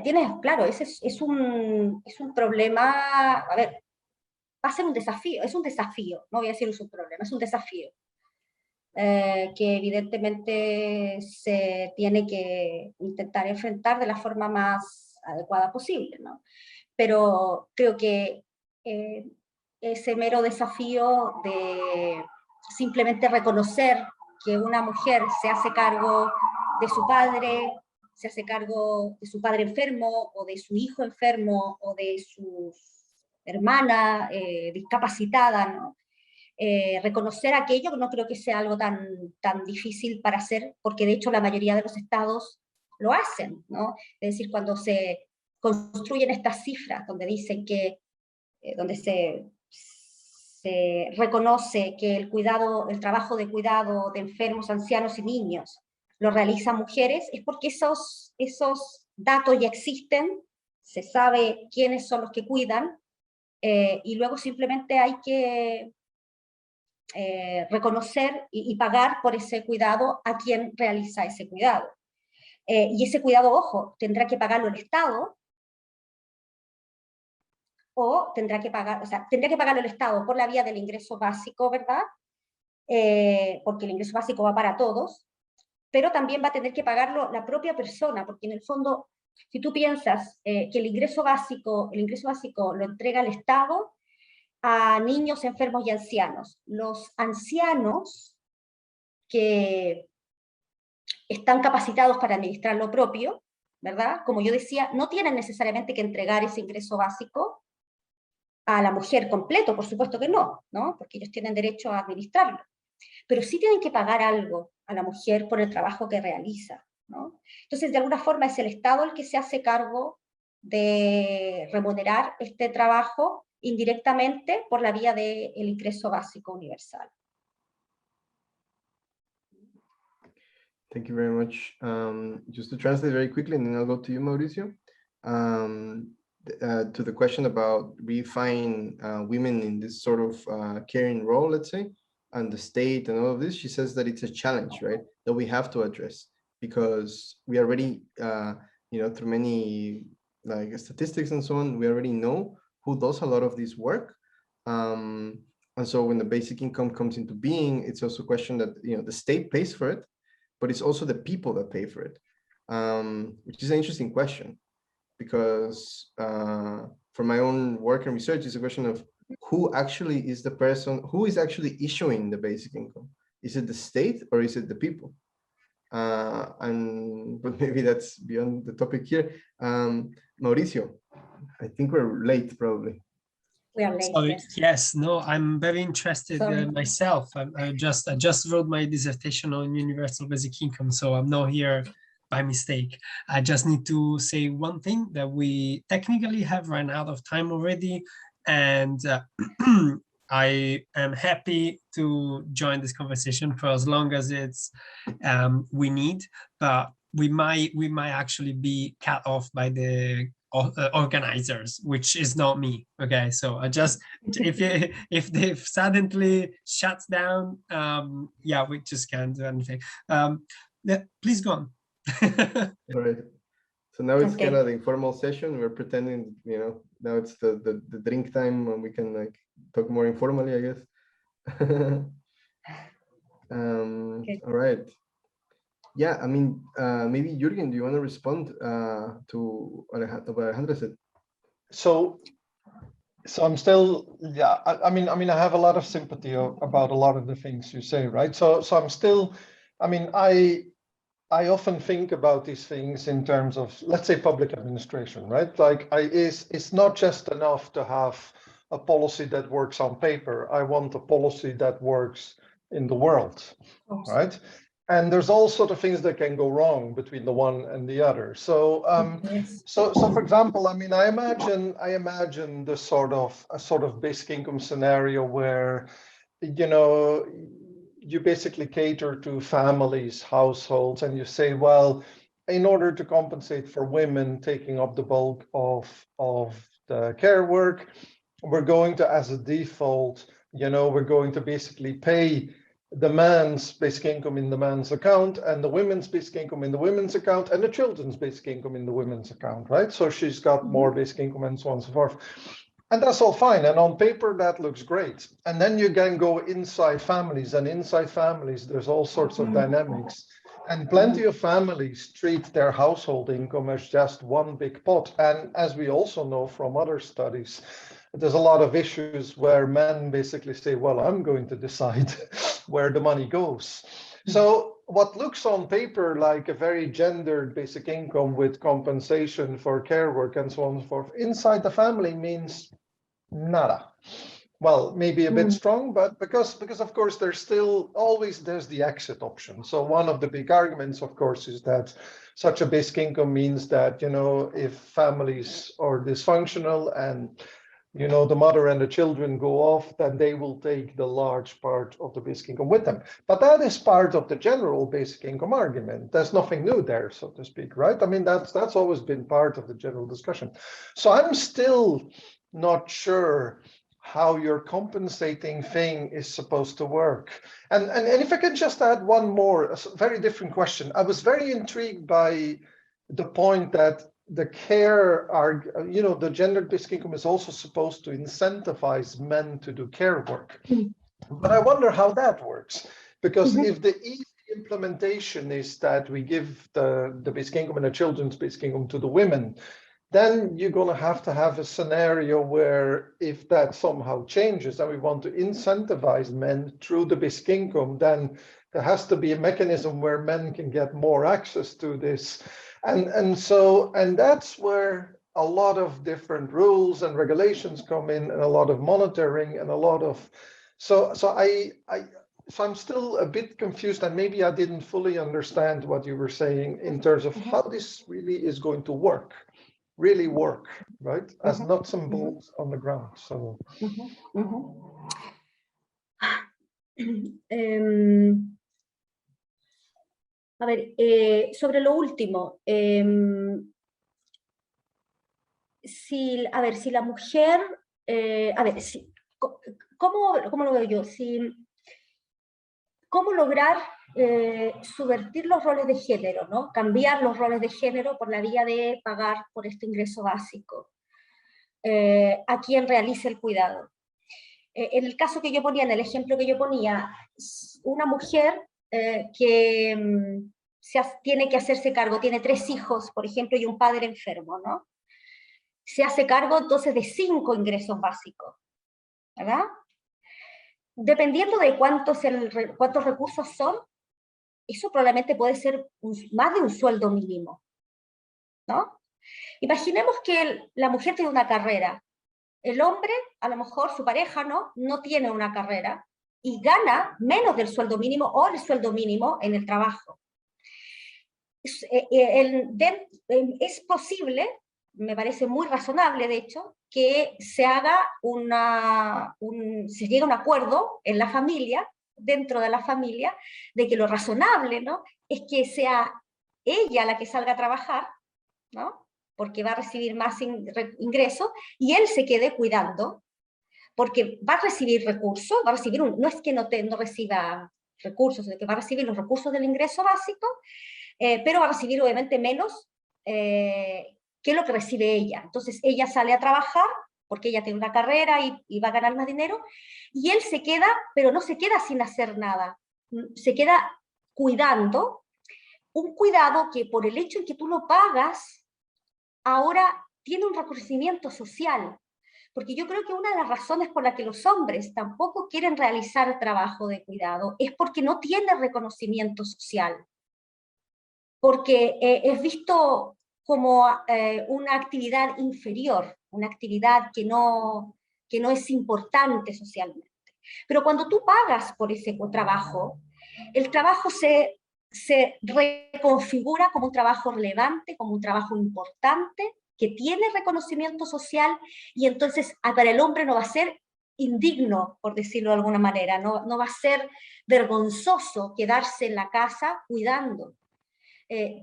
tienes, claro, ese es un problema, a ver, va a ser un desafío, no voy a decir es un problema, es un desafío. Que evidentemente se tiene que intentar enfrentar de la forma más adecuada posible, ¿no? Pero creo que ese mero desafío de simplemente reconocer que una mujer se hace cargo de su padre, se hace cargo de su padre enfermo, o de su hijo enfermo, o de su hermana discapacitada, ¿no? Reconocer aquello no creo que sea algo tan difícil para hacer, porque de hecho la mayoría de los estados lo hacen, ¿no? Es decir, cuando se construyen estas cifras donde dicen que, donde se se reconoce que el trabajo de cuidado de enfermos, ancianos y niños lo realizan mujeres, es porque esos datos ya existen, se sabe quiénes son los que cuidan, y luego simplemente hay que reconocer y pagar por ese cuidado a quien realiza ese cuidado. Y ese cuidado, ojo, tendrá que pagarlo el Estado, o tendrá que pagarlo el Estado por la vía del ingreso básico, ¿verdad? Porque el ingreso básico va para todos, pero también va a tener que pagarlo la propia persona, porque en el fondo, si tú piensas que el ingreso básico lo entrega el Estado a niños, enfermos y ancianos. Los ancianos que están capacitados para administrar lo propio, ¿verdad? Como yo decía, no tienen necesariamente que entregar ese ingreso básico a la mujer completo, por supuesto que no, ¿no? Porque ellos tienen derecho a administrarlo. Pero sí tienen que pagar algo a la mujer por el trabajo que realiza, ¿no? Entonces, de alguna forma es el Estado el que se hace cargo de remunerar este trabajo indirectamente por la vía del ingreso básico universal. Thank you very much. Just to translate very quickly, and then I'll go to you, Mauricio. To the question about redefining women in this sort of caring role, let's say, and the state and all of this, she says that it's a challenge, right, that we have to address, because we already, through many like statistics and so on, we already know who does a lot of this work. And so when the basic income comes into being, it's also a question that, the state pays for it, but it's also the people that pay for it, which is an interesting question, because for my own work and research, it's a question of who actually is the person who is actually issuing the basic income. Is it the state or is it the people? But maybe that's beyond the topic here. Mauricio, I think we're late, probably. We are late. Sorry, yes, no, I'm very interested myself. I just wrote my dissertation on universal basic income, so I'm not here by mistake. I just need to say one thing, that we technically have run out of time already, and I am happy to join this conversation for as long as it's we need, but we might actually be cut off by the organizers, which is not me. Okay, so I just if they've suddenly shut down, yeah, we just can't do anything. Yeah, please go on. All right. So now it's Okay. kind of the informal session. We're pretending, now it's the drink time when we can like talk more informally, I guess. Okay. All right. Yeah, I mean, maybe Jürgen, do you want to respond to what Alejandra said? So I'm still, yeah, I mean, I have a lot of sympathy about a lot of the things you say, right? So I'm still, I mean, I often think about these things in terms of, let's say, public administration, right? Like, it's not just enough to have a policy that works on paper. I want a policy that works in the world, right? And there's all sort of things that can go wrong between the one and the other. So, so for example, I mean, I imagine the sort of basic income scenario where, you basically cater to families, households, and you say, well, in order to compensate for women taking up the bulk of the care work, we're going to, as a default, we're going to basically pay the man's basic income in the man's account, and the women's basic income in the women's account, and the children's basic income in the women's account, right? So she's got more basic income and so on and so forth. And that's all fine. And on paper, that looks great. And then you can go inside families, and inside families, there's all sorts of dynamics. And plenty of families treat their household income as just one big pot. And as we also know from other studies, there's a lot of issues where men basically say, well, I'm going to decide where the money goes. So what looks on paper like a very gendered basic income with compensation for care work and so on and so forth, inside the family means nada. Well, maybe a bit strong, but because of course there's the exit option. So one of the big arguments, of course, is that such a basic income means that, if families are dysfunctional and you know, the mother and the children go off, then they will take the large part of the basic income with them. But that is part of the general basic income argument. There's nothing new there, so to speak, right? I mean, that's always been part of the general discussion. So I'm still not sure how your compensating thing is supposed to work. And if I can just add one more, a very different question. I was very intrigued by the point that the care, you know, the gendered basic income is also supposed to incentivize men to do care work. But I wonder how that works, because if the easy implementation is that we give the basic income and the children's basic income to the women, then you're going to have a scenario where if that somehow changes and we want to incentivize men through the basic income, then there has to be a mechanism where men can get more access to this. And that's where a lot of different rules and regulations come in, and a lot of monitoring, and a lot of so I'm still a bit confused, and maybe I didn't fully understand what you were saying in terms of how this really is going to work, right? As nuts and bolts on the ground. So A ver, sobre lo último, si la mujer, ¿cómo lo veo yo? ¿Cómo lograr subvertir los roles de género, ¿no? Cambiar los roles de género por la vía de pagar por este ingreso básico a quien realice el cuidado? En el caso que yo ponía, en el ejemplo que yo ponía, una mujer que tiene que hacerse cargo, tiene 3 hijos, por ejemplo, y un padre enfermo, ¿no? Se hace cargo entonces de 5 ingresos básicos, ¿verdad? Dependiendo de cuántos recursos son, eso probablemente puede ser más de un sueldo mínimo, ¿no? Imaginemos que la mujer tiene una carrera, el hombre, a lo mejor su pareja, no tiene una carrera, y gana menos del sueldo mínimo o el sueldo mínimo en el trabajo. Es posible, me parece muy razonable de hecho, que se haga se llegue a un acuerdo en la familia, dentro de la familia, de que lo razonable, ¿no?, es que sea ella la que salga a trabajar, ¿no?, porque va a recibir más ingresos, y él se quede cuidando, porque va a recibir recursos, no es que no reciba recursos, sino que va a recibir los recursos del ingreso básico, pero va a recibir obviamente menos que lo que recibe ella. Entonces ella sale a trabajar, porque ella tiene una carrera y va a ganar más dinero, y él se queda, pero no se queda sin hacer nada, se queda cuidando, un cuidado que por el hecho en que tú lo pagas, ahora tiene un reconocimiento social. Porque yo creo que una de las razones por las que los hombres tampoco quieren realizar el trabajo de cuidado es porque no tiene reconocimiento social. Porque es visto como una actividad inferior, una actividad que no es importante socialmente. Pero cuando tú pagas por ese trabajo, el trabajo se reconfigura como un trabajo relevante, como un trabajo importante, que tiene reconocimiento social, y entonces para el hombre no va a ser indigno, por decirlo de alguna manera, no va a ser vergonzoso quedarse en la casa cuidando,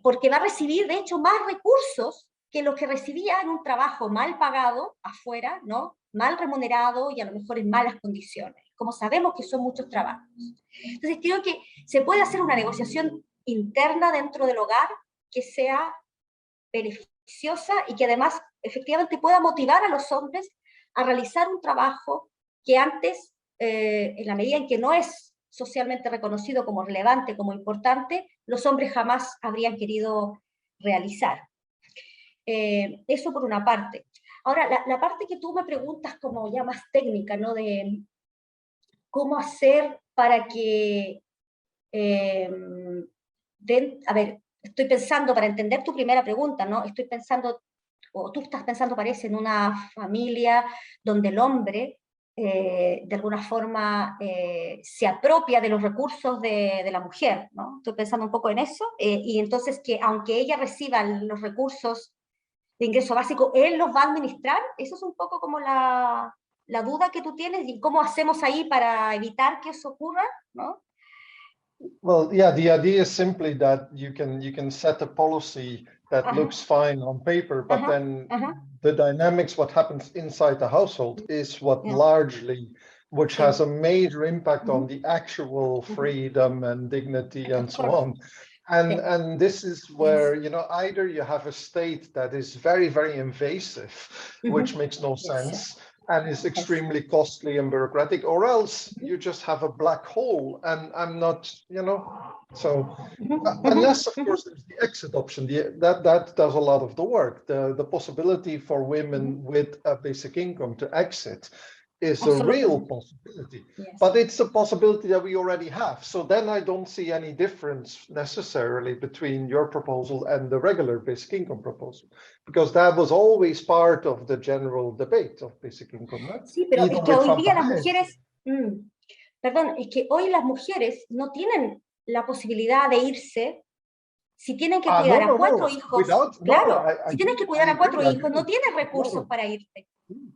porque va a recibir de hecho más recursos que los que recibía en un trabajo mal pagado afuera, ¿no?, mal remunerado y a lo mejor en malas condiciones, como sabemos que son muchos trabajos. Entonces creo que se puede hacer una negociación interna dentro del hogar que sea beneficiosa y que además efectivamente pueda motivar a los hombres a realizar un trabajo que antes, en la medida en que no es socialmente reconocido como relevante, como importante, los hombres jamás habrían querido realizar. Eso por una parte. Ahora, la parte que tú me preguntas como ya más técnica, ¿no?, de cómo hacer para que, a ver, estoy pensando, para entender tu primera pregunta, ¿no?, estoy pensando, o tú estás pensando, parece, en una familia donde el hombre, de alguna forma, se apropia de los recursos de la mujer, ¿no? Estoy pensando un poco en eso, y entonces que aunque ella reciba los recursos, de ingreso básico, él los va a administrar. Eso es un poco como la duda que tú tienes, y cómo hacemos ahí para evitar que eso ocurra, ¿no? Well, yeah, the idea is simply that you can set a policy that looks fine on paper, but then the dynamics, what happens inside the household, is what largely, which has a major impact on the actual freedom and dignity and so on. And this is where, you know, either you have a state that is very, very invasive, which makes no sense, and is extremely costly and bureaucratic, or else you just have a black hole. And I'm not, you know, so unless, of course, there's the exit option, that does a lot of the work. The possibility for women with a basic income to exit is a real possibility, but it's a possibility that we already have. So then I don't see any difference necessarily between your proposal and the regular basic income proposal, because that was always part of the general debate of basic income. Right? Sí, pero es que hoy día las mujeres, perdón, es que hoy las mujeres no tienen la posibilidad de irse si tienen que cuidar a 4 hijos. Claro, si tienes que cuidar a 4 hijos, no tienes recursos para irte.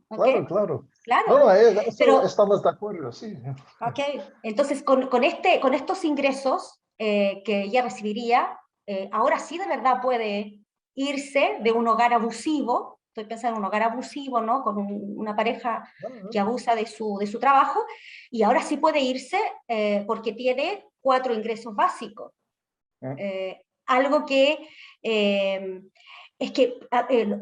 Claro, claro. Claro. No, pero estamos de acuerdo, sí. Ok, entonces con estos ingresos que ella recibiría, ahora sí de verdad puede irse de un hogar abusivo. Estoy pensando en un hogar abusivo, ¿no? Con una pareja que abusa de su trabajo, y ahora sí puede irse porque tiene 4 ingresos básicos. Algo que es que,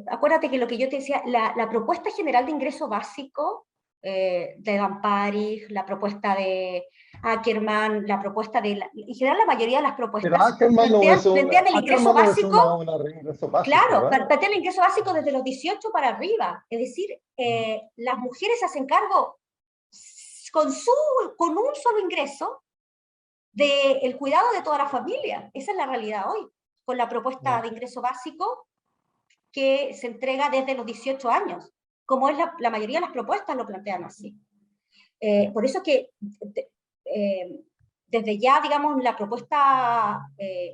acuérdate que lo que yo te decía, la propuesta general de ingreso básico de Damparis, la propuesta de Ackerman, la propuesta de, en general la mayoría de las propuestas plantean el ingreso básico, claro, plantean el ingreso básico desde los 18 para arriba, es decir, las mujeres se hacen cargo con un solo ingreso del cuidado de toda la familia. Esa es la realidad hoy, con la propuesta de ingreso básico que se entrega desde los 18 años, como es la mayoría de las propuestas lo plantean así. Por eso que desde ya, digamos, la propuesta,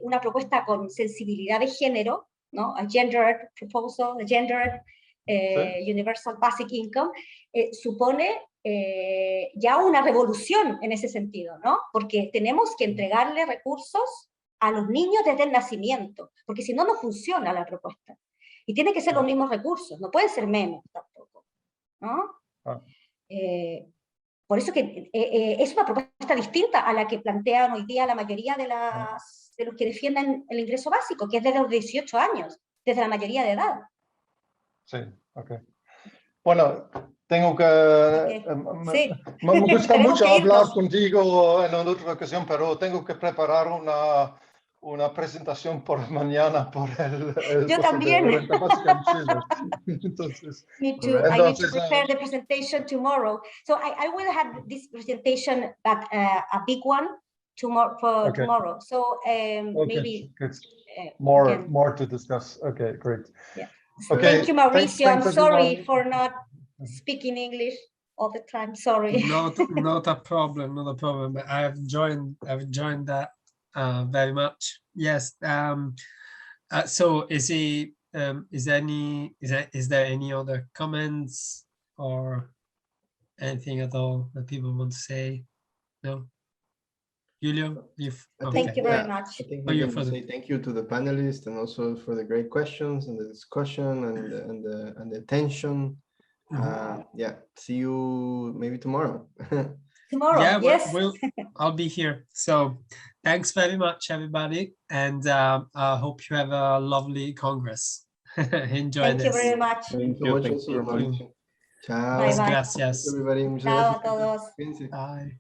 una propuesta con sensibilidad de género, ¿no? A gendered proposal, a gendered universal basic income, supone ya una revolución en ese sentido, ¿no? Porque tenemos que entregarle recursos a los niños desde el nacimiento, porque si no, no funciona la propuesta. Y tiene que ser los mismos recursos, no pueden ser menos tampoco, ¿no? Por eso que es una propuesta distinta a la que plantean hoy día la mayoría de los que defienden el ingreso básico, que es desde los 18 años, desde la mayoría de edad. Sí, ok. Bueno, tengo que... Me gusta mucho hablar contigo en otra ocasión, pero tengo que preparar una presentación por mañana por el Yo también. de renta básica en Chile. Entonces, me too. I need to prepare the presentation tomorrow. So I will have this presentation, but a big one tomorrow. So maybe more to discuss. Okay, great. Yeah. Okay. Thank you, Mauricio. Thanks I'm sorry for not speaking English all the time. Sorry. Not a problem. Not a problem. I've enjoyed that very much. Yes. So is there any other comments or anything at all that people want to say? No. Julio, thank you very much. I think we can say thank you to the panelists and also for the great questions and the discussion and the attention. Yeah, see you maybe tomorrow. Tomorrow, yeah, yes. I'll be here. So thanks very much, everybody, and I hope you have a lovely Congress. Enjoy Thank this. you very much. Thank you so much. Chao. Bye bye. Gracias. Everybody, Chao a todos. Bye.